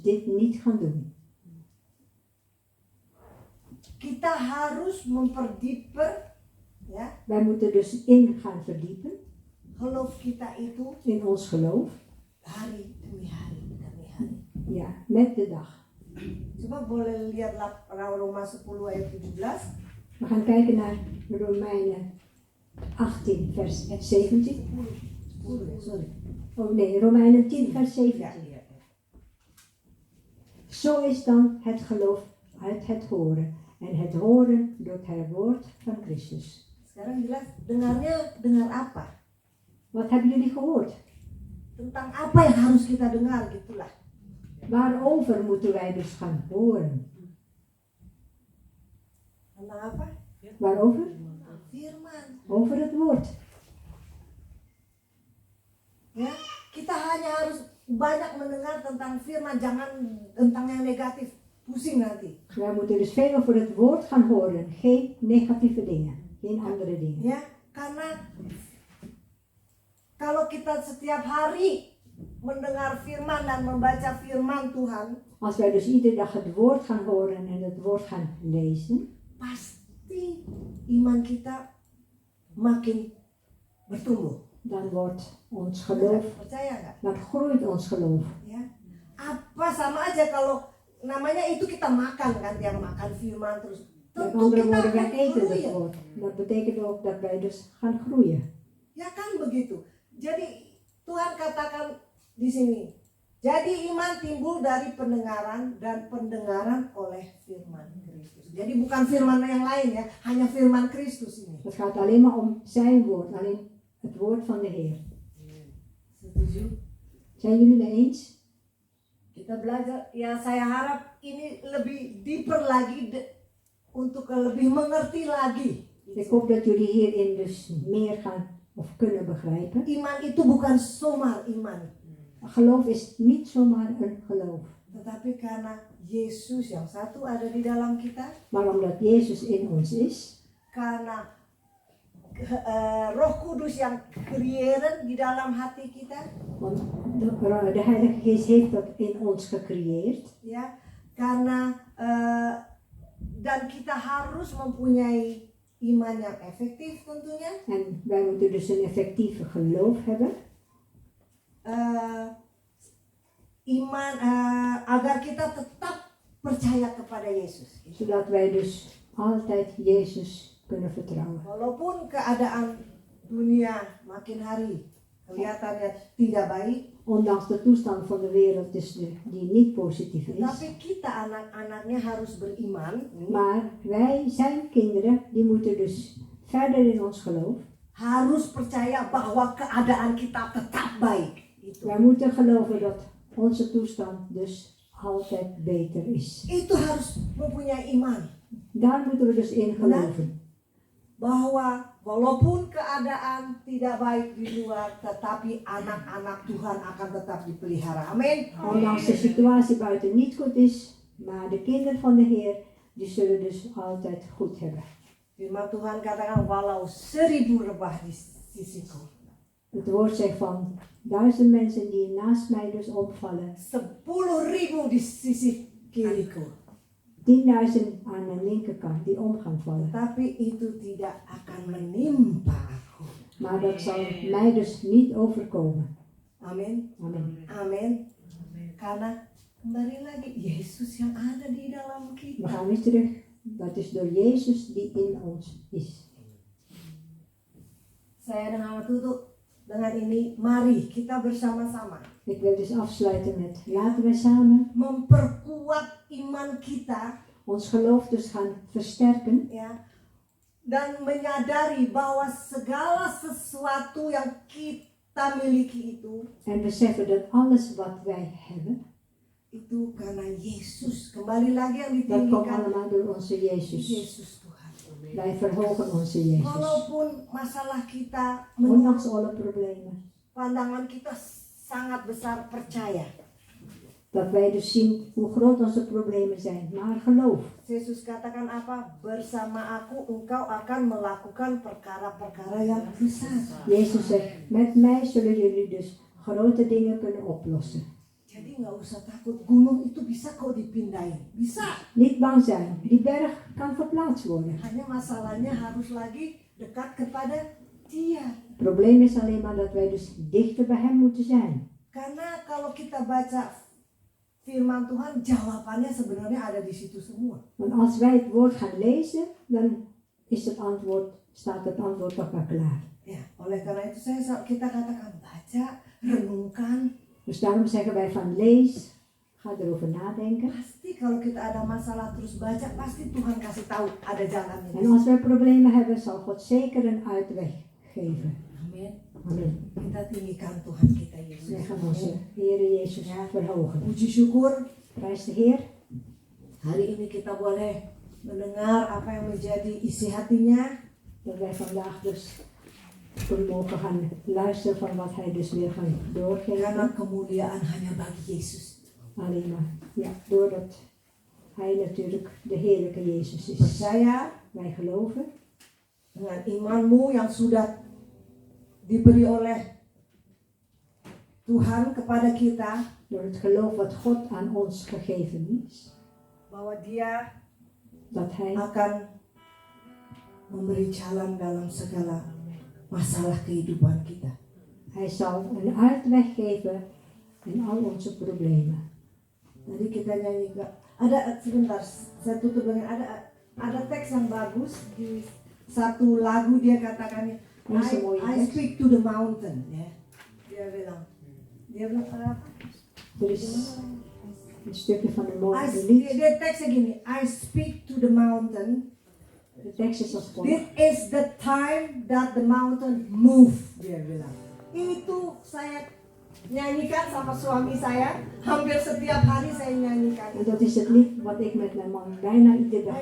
dit niet gaan doen. Kita harus memperdieper ya Wij moeten dus in gaan verdiepen geloof kita itu in ons geloof. hari demi hari demi hari. Ja, met de dag. Coba boleh lihat Roma 10 ayat 17. We gaan kijken naar Romeinen 18 vers 17. 10, sorry. Oh nee, Romeinen 10 vers 17. Ya. Zo is dan het geloof uit het horen. En het horen door het woord van Christus. Sekarang jelas dengar apa? Wat hebben jullie gehoord? Tentang apa yang harus kita dengar gitulah. Waarover moeten wij dus gaan horen? Tentang apa? Waarover? Firman. Over het woord. Ya, kita hanya harus banyak mendengar tentang firman, jangan tentang yang negatif. Pusing nanti. Wij moeten dus veel over het woord gaan horen. Geen negatieve dingen. Geen andere dingen. Ya, karena kalau kita setiap hari mendengar firman dan membaca firman Tuhan, Als wij dus iedere dag het woord gaan horen en het woord gaan lezen, pasti iman kita makin bertumbuh. dan wordt ons geloof, Percaya nggak? dan groeit ons geloof. Ya, apa sama aja kalau namanya itu kita makan kan, yang makan firman terus. Met Tentu andere kita woorden, akan wij eten het groeien. woord. Dat betekent ook dat wij dus gaan groeien. Ya kan begitu. Jadi Tuhan katakan di sini. Jadi iman timbul dari pendengaran dan pendengaran oleh firman Kristus. Jadi bukan firman yang lain ya, hanya firman Kristus ini. Het gaat alleen maar om zijn woord, alleen het woord van de Heer. Setuju? Zijn jullie het eens? Kita belajar, ya saya harap ini lebih deeper lagi untuk lebih mengerti lagi. Ik hoop dat jullie hierin dus meer gaan of kunnen begrijpen. Iman itu bukan somar iman, Geloof is niet zomaar een geloof. tetapi karena Yesus yang satu ada di dalam kita, Maar omdat Jezus in ons is, karena Roh Kudus yang creëren di dalam hati kita, want de Heilige Geest heeft dat in ons gecreëerd. ya, karena dan kita harus mempunyai iman yang efektif tentunya. En wij moeten dus een effectieve geloof hebben. Iman agar kita tetap percaya kepada Yesus. Zodat wij dus altijd Jezus kunnen vertrouwen. Walaupun keadaan dunia makin hari kelihatannya tidak baik, Ondanks de toestand van de wereld dus die niet positief is. tapi kita anak-anaknya harus beriman. Maar wij zijn kinderen, die moeten dus verder in ons geloof. Harus percaya bahwa keadaan kita tetap baik. Itu. Wij moeten geloven dat onze toestand dus altijd beter is. Itu harus mempunyai iman. Daar moeten we dus in geloven. Bahwa walaupun keadaan tidak baik di luar, tetapi anak-anak Tuhan akan tetap dipelihara. Amin. Ondanks de situatie buiten niet goed is, maar de kinderen van de Heer, die zullen dus altijd goed hebben. Firman Tuhan katakan walau 1000 rebah di sisiku, Het woord zegt van 1000 mensen die naast mij dus opvallen, 10.000 di sisi kiriku, 10.000 aan de linkerkant die om gaan vallen. tapi itu tidak akan menimpa aku. Maar dat zal mij dus niet overkomen. Amin. Amen. Amin. Karena kembali lagi Yesus yang ada di dalam We kita. gaan weer terug. Dat is door Jezus die in ons is. Saya dengan tutup dengan ini, mari kita bersama-sama Ik wil dus afsluiten met laten we samen memperkuat iman kita, ons geloof dus gaan versterken. ya, dan menyadari bahwa segala sesuatu yang kita miliki itu En beseffen dat alles wat wij hebben, karena Yesus. Kembali lagi yang dat komt ditinggikan allemaal door onze Jezus. Yesus Tuhan. Wij verhogen onze Jezus. Walaupun masalah kita Ondanks alle problemen. pandangan kita sangat besar, percaya Dat wij dus zien hoe groot onze problemen zijn. Maar geloof. Yesus katakan apa? Bersama aku engkau akan melakukan perkara-perkara yang besar. Jezus zegt, met mij zullen jullie dus grote dingen kunnen oplossen. Jadi nggak usah takut, gunung itu bisa kok dipindahin. Bisa. Niet bang zijn. Die berg kan verplaatst worden. Hanya masalahnya harus lagi dekat kepada Dia. Het probleem is alleen maar dat wij dus dichter bij hem moeten zijn. Karena kalau kita baca firman Tuhan, jawabannya sebenarnya ada di situ semua. Want als wij het woord gaan lezen, dan is het antwoord, staat het antwoord toch wel klaar. Ya, oleh karena itu kita katakan baca, renungkan. Dus daarom zeggen wij van lees, ga erover nadenken. Pasti kalau kita ada masalah terus baca, pasti Tuhan kasih tahu ada jalannya. En als wij problemen hebben, zal God zeker een uitweg geven. Amin. Amen. Kita tinggikan Tuhan kita Yesus. Wij gaan onze Heer Jezus verhogen. Puji syukur Prijs de Heer. hari ini kita boleh mendengar apa yang menjadi isi hatinya. Dat wij vandaag dus mogen gaan luisteren van wat hij dus weer gaan Karena doorgeven. kemuliaan hanya bagi Yesus. Alleen maar, ja, doordat hij natuurlijk de heerlijke Jezus is. Percaya Wij geloven dengan imanmu yang sudah diberi oleh Tuhan kepada kita, door het geloof wat God aan ons gegeven is, bahwa Dia dat hij akan memberi jalan dalam segala masalah kehidupan kita. Hij zal een uitweg geven in al onze problemen. Tadi kita nyanyi ada sebentar saya tutup dengan ada teks yang bagus di satu lagu dia katakan Oh, semuanya I teks. speak to the mountain ya. Dia bilang apa? Er is een stukje van de I, lied. dia teksnya gini, I speak to the mountain. De tekst is als volgt. This is the time that the mountain move. Dia bilang. Itu saya nyanyikan sama suami saya. Hampir setiap hari saya nyanyikan. En dat is het lied wat ik met mijn man bijna iedere dag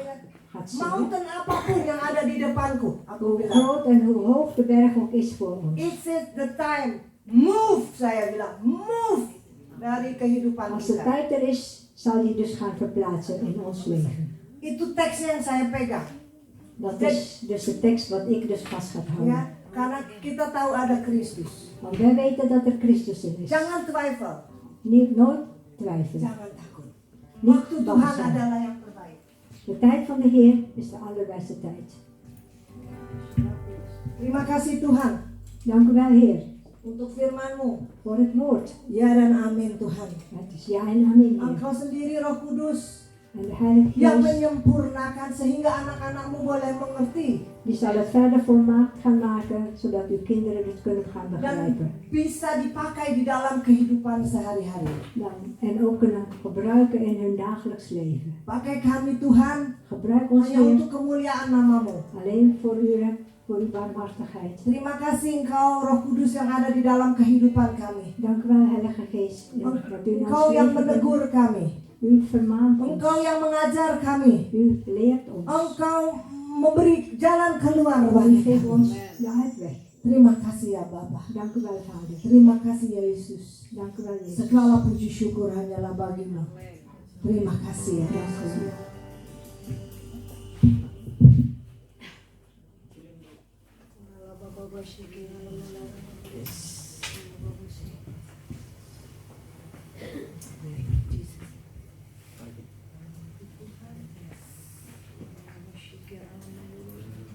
ga zingen. Mountain apapun yang ada di depanku, aku Hoe bilang. groot en hoe hoog de berg ook is voor ons. It's the time. Move, saya bilang. Move dari kehidupan Als de kita. tijd er is, zal hij dus gaan verplaatsen in ons leven. Itu teksnya yang saya pegang. Dat is dus de tekst wat ik dus vast ga houden. Ya, karena kita tahu ada Kristus. Want wij weten dat er Christus in is. Jangan twijfel. Nooit twijfelen. Jangan takut. Niet Waktu bang Tuhan zijn. adalah yang terbaik. De tijd van de Heer is de allerbeste tijd. Terima kasih Tuhan Dank u wel, Heer, untuk firman-Mu. voor het woord. Ya dan amin Tuhan. Het is ja en amen, Heer. Engkau sendiri Roh Kudus En de Heilige yang Geest, menyempurnakan sehingga anak-anak-Mu boleh mengerti die zal het verder volmaakt gaan maken, zodat uw kinderen het kunnen gaan dan begrijpen. bisa dipakai di dalam kehidupan sehari-hari. En ook kunnen gebruiken in hun dagelijks leven. Pakai kami Tuhan Gebruik ons, hanya Heer, untuk kemuliaan nama-Mu. alleen voor uw barmhartigheid. Terima kasih Engkau Roh Kudus yang ada di dalam kehidupan kami. Dank u wel, Heilige Geest, dat u in Engkau ons yang leven bent. menegur kami. U vermaant ons. Engkau yang mengajar kami. U leert ons. Engkau memberi jalan keluar U bagi geeft kami. ons de uitweg. Terima kasih ya Bapa. Dank u wel, Vader. Terima kasih ya Yesus. Dank u wel, Jezus. Segala puji syukur hanyalah bagimu. Terima kasih ya Dank u Yesus. wel.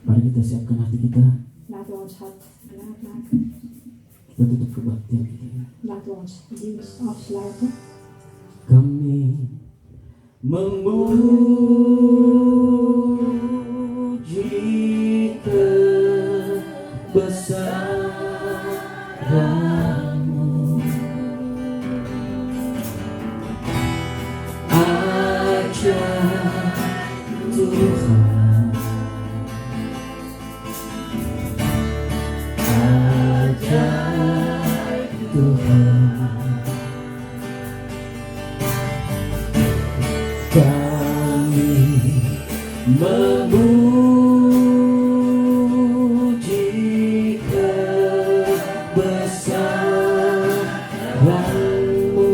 Mari kita siapkan hati kita. Laten we ons hart klaar maken. Kita tutup kebaktian kita. Laten we ons dienst afsluiten. Kami memuji kebesaran-Mu. Ajaib Tuhan, ajaib Tuhan. Kami memuji kebesaran-Mu.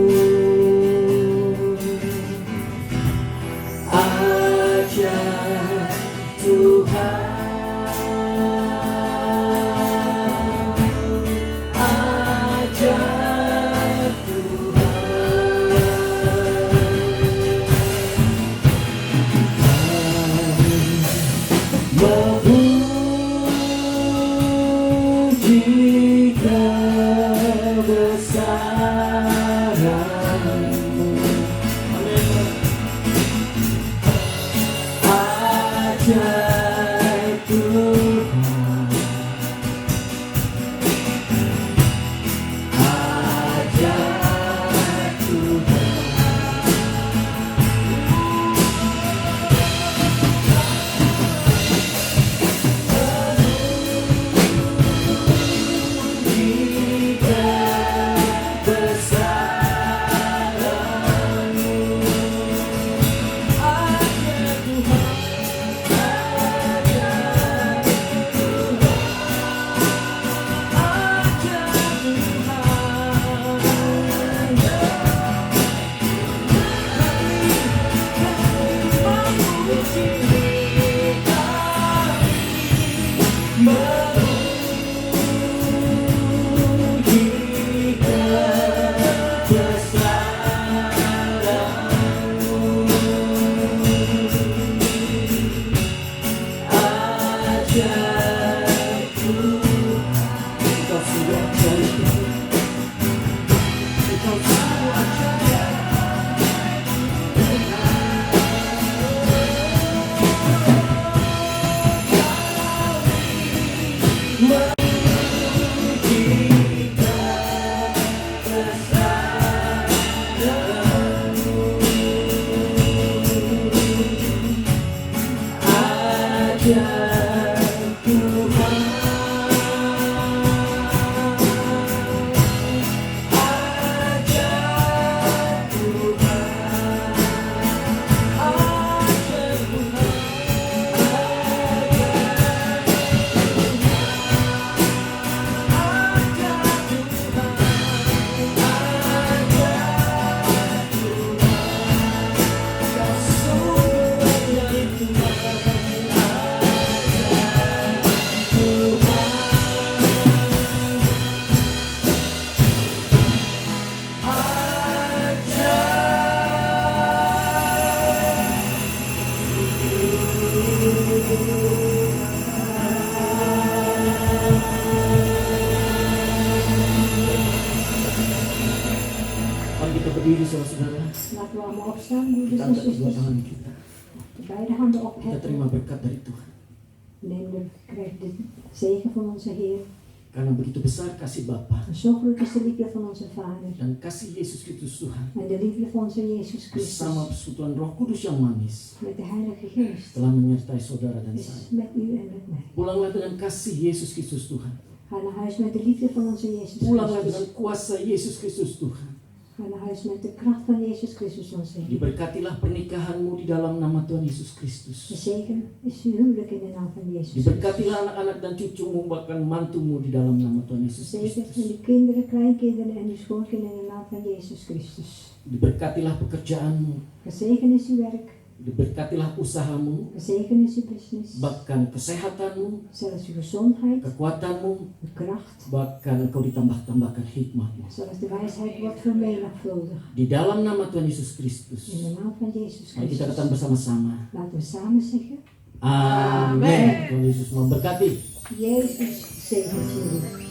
Ajaib Tuhan, ajaib memuji kebesaran-Mu. Ajaib Tuhan, ajaib Tuhan. saudara-saudara. Laten we allemaal opstaan, broeders Kita en angkat kedua zusters. tangan kita. De beide handen Kita opheffen. terima berkat dari Tuhan. Krijg de zegen van onze Heer. Karena begitu besar kasih Bapa En zo groot is de liefde van onze Vader. dan kasih Yesus Kristus Tuhan. En de liefde van onze Jezus Bersama Christus. persekutuan Roh Kudus yang manis Met de Heilige Geest. telah menyertai saudara dan Is saya. met u en met mij. Pulanglah dengan kasih Yesus Kristus Tuhan. Ga naar huis met de liefde van onze Jezus Pulanglah dengan Christus. kuasa Yesus Kristus Tuhan. Ga naar huis met de kracht van Jezus Christus onze Heer. Diberkatilah pernikahanmu di dalam nama Tuhan Yesus Kristus. Gezegend is uw huwelijk in de naam van Jezus Christus. Diberkatilah anak-anak dan cucumu bahkan mantumu di dalam nama Tuhan Yesus Gezegend zijn Kristus. uw kinderen, kleinkinderen en uw schoonkinderen in de naam van Jezus Christus. Diberkatilah pekerjaanmu. Gezegend is uw werk. Diberkatilah usahamu. Gezegend is uw business. Bahkan kesehatanmu, Zelfs uw gezondheid, kekuatanmu. uw kracht. Bahkan engkau ditambah-tambahkan hikmahmu. Zoals de wijsheid wordt vermenigvuldigd. Di dalam nama Tuhan Yesus In Kristus. de naam van Jezus Mari kita Christus. katakan bersama-sama. Laten we samen zeggen. Amin. Tuhan Yesus memberkati. Jezus zegent jullie.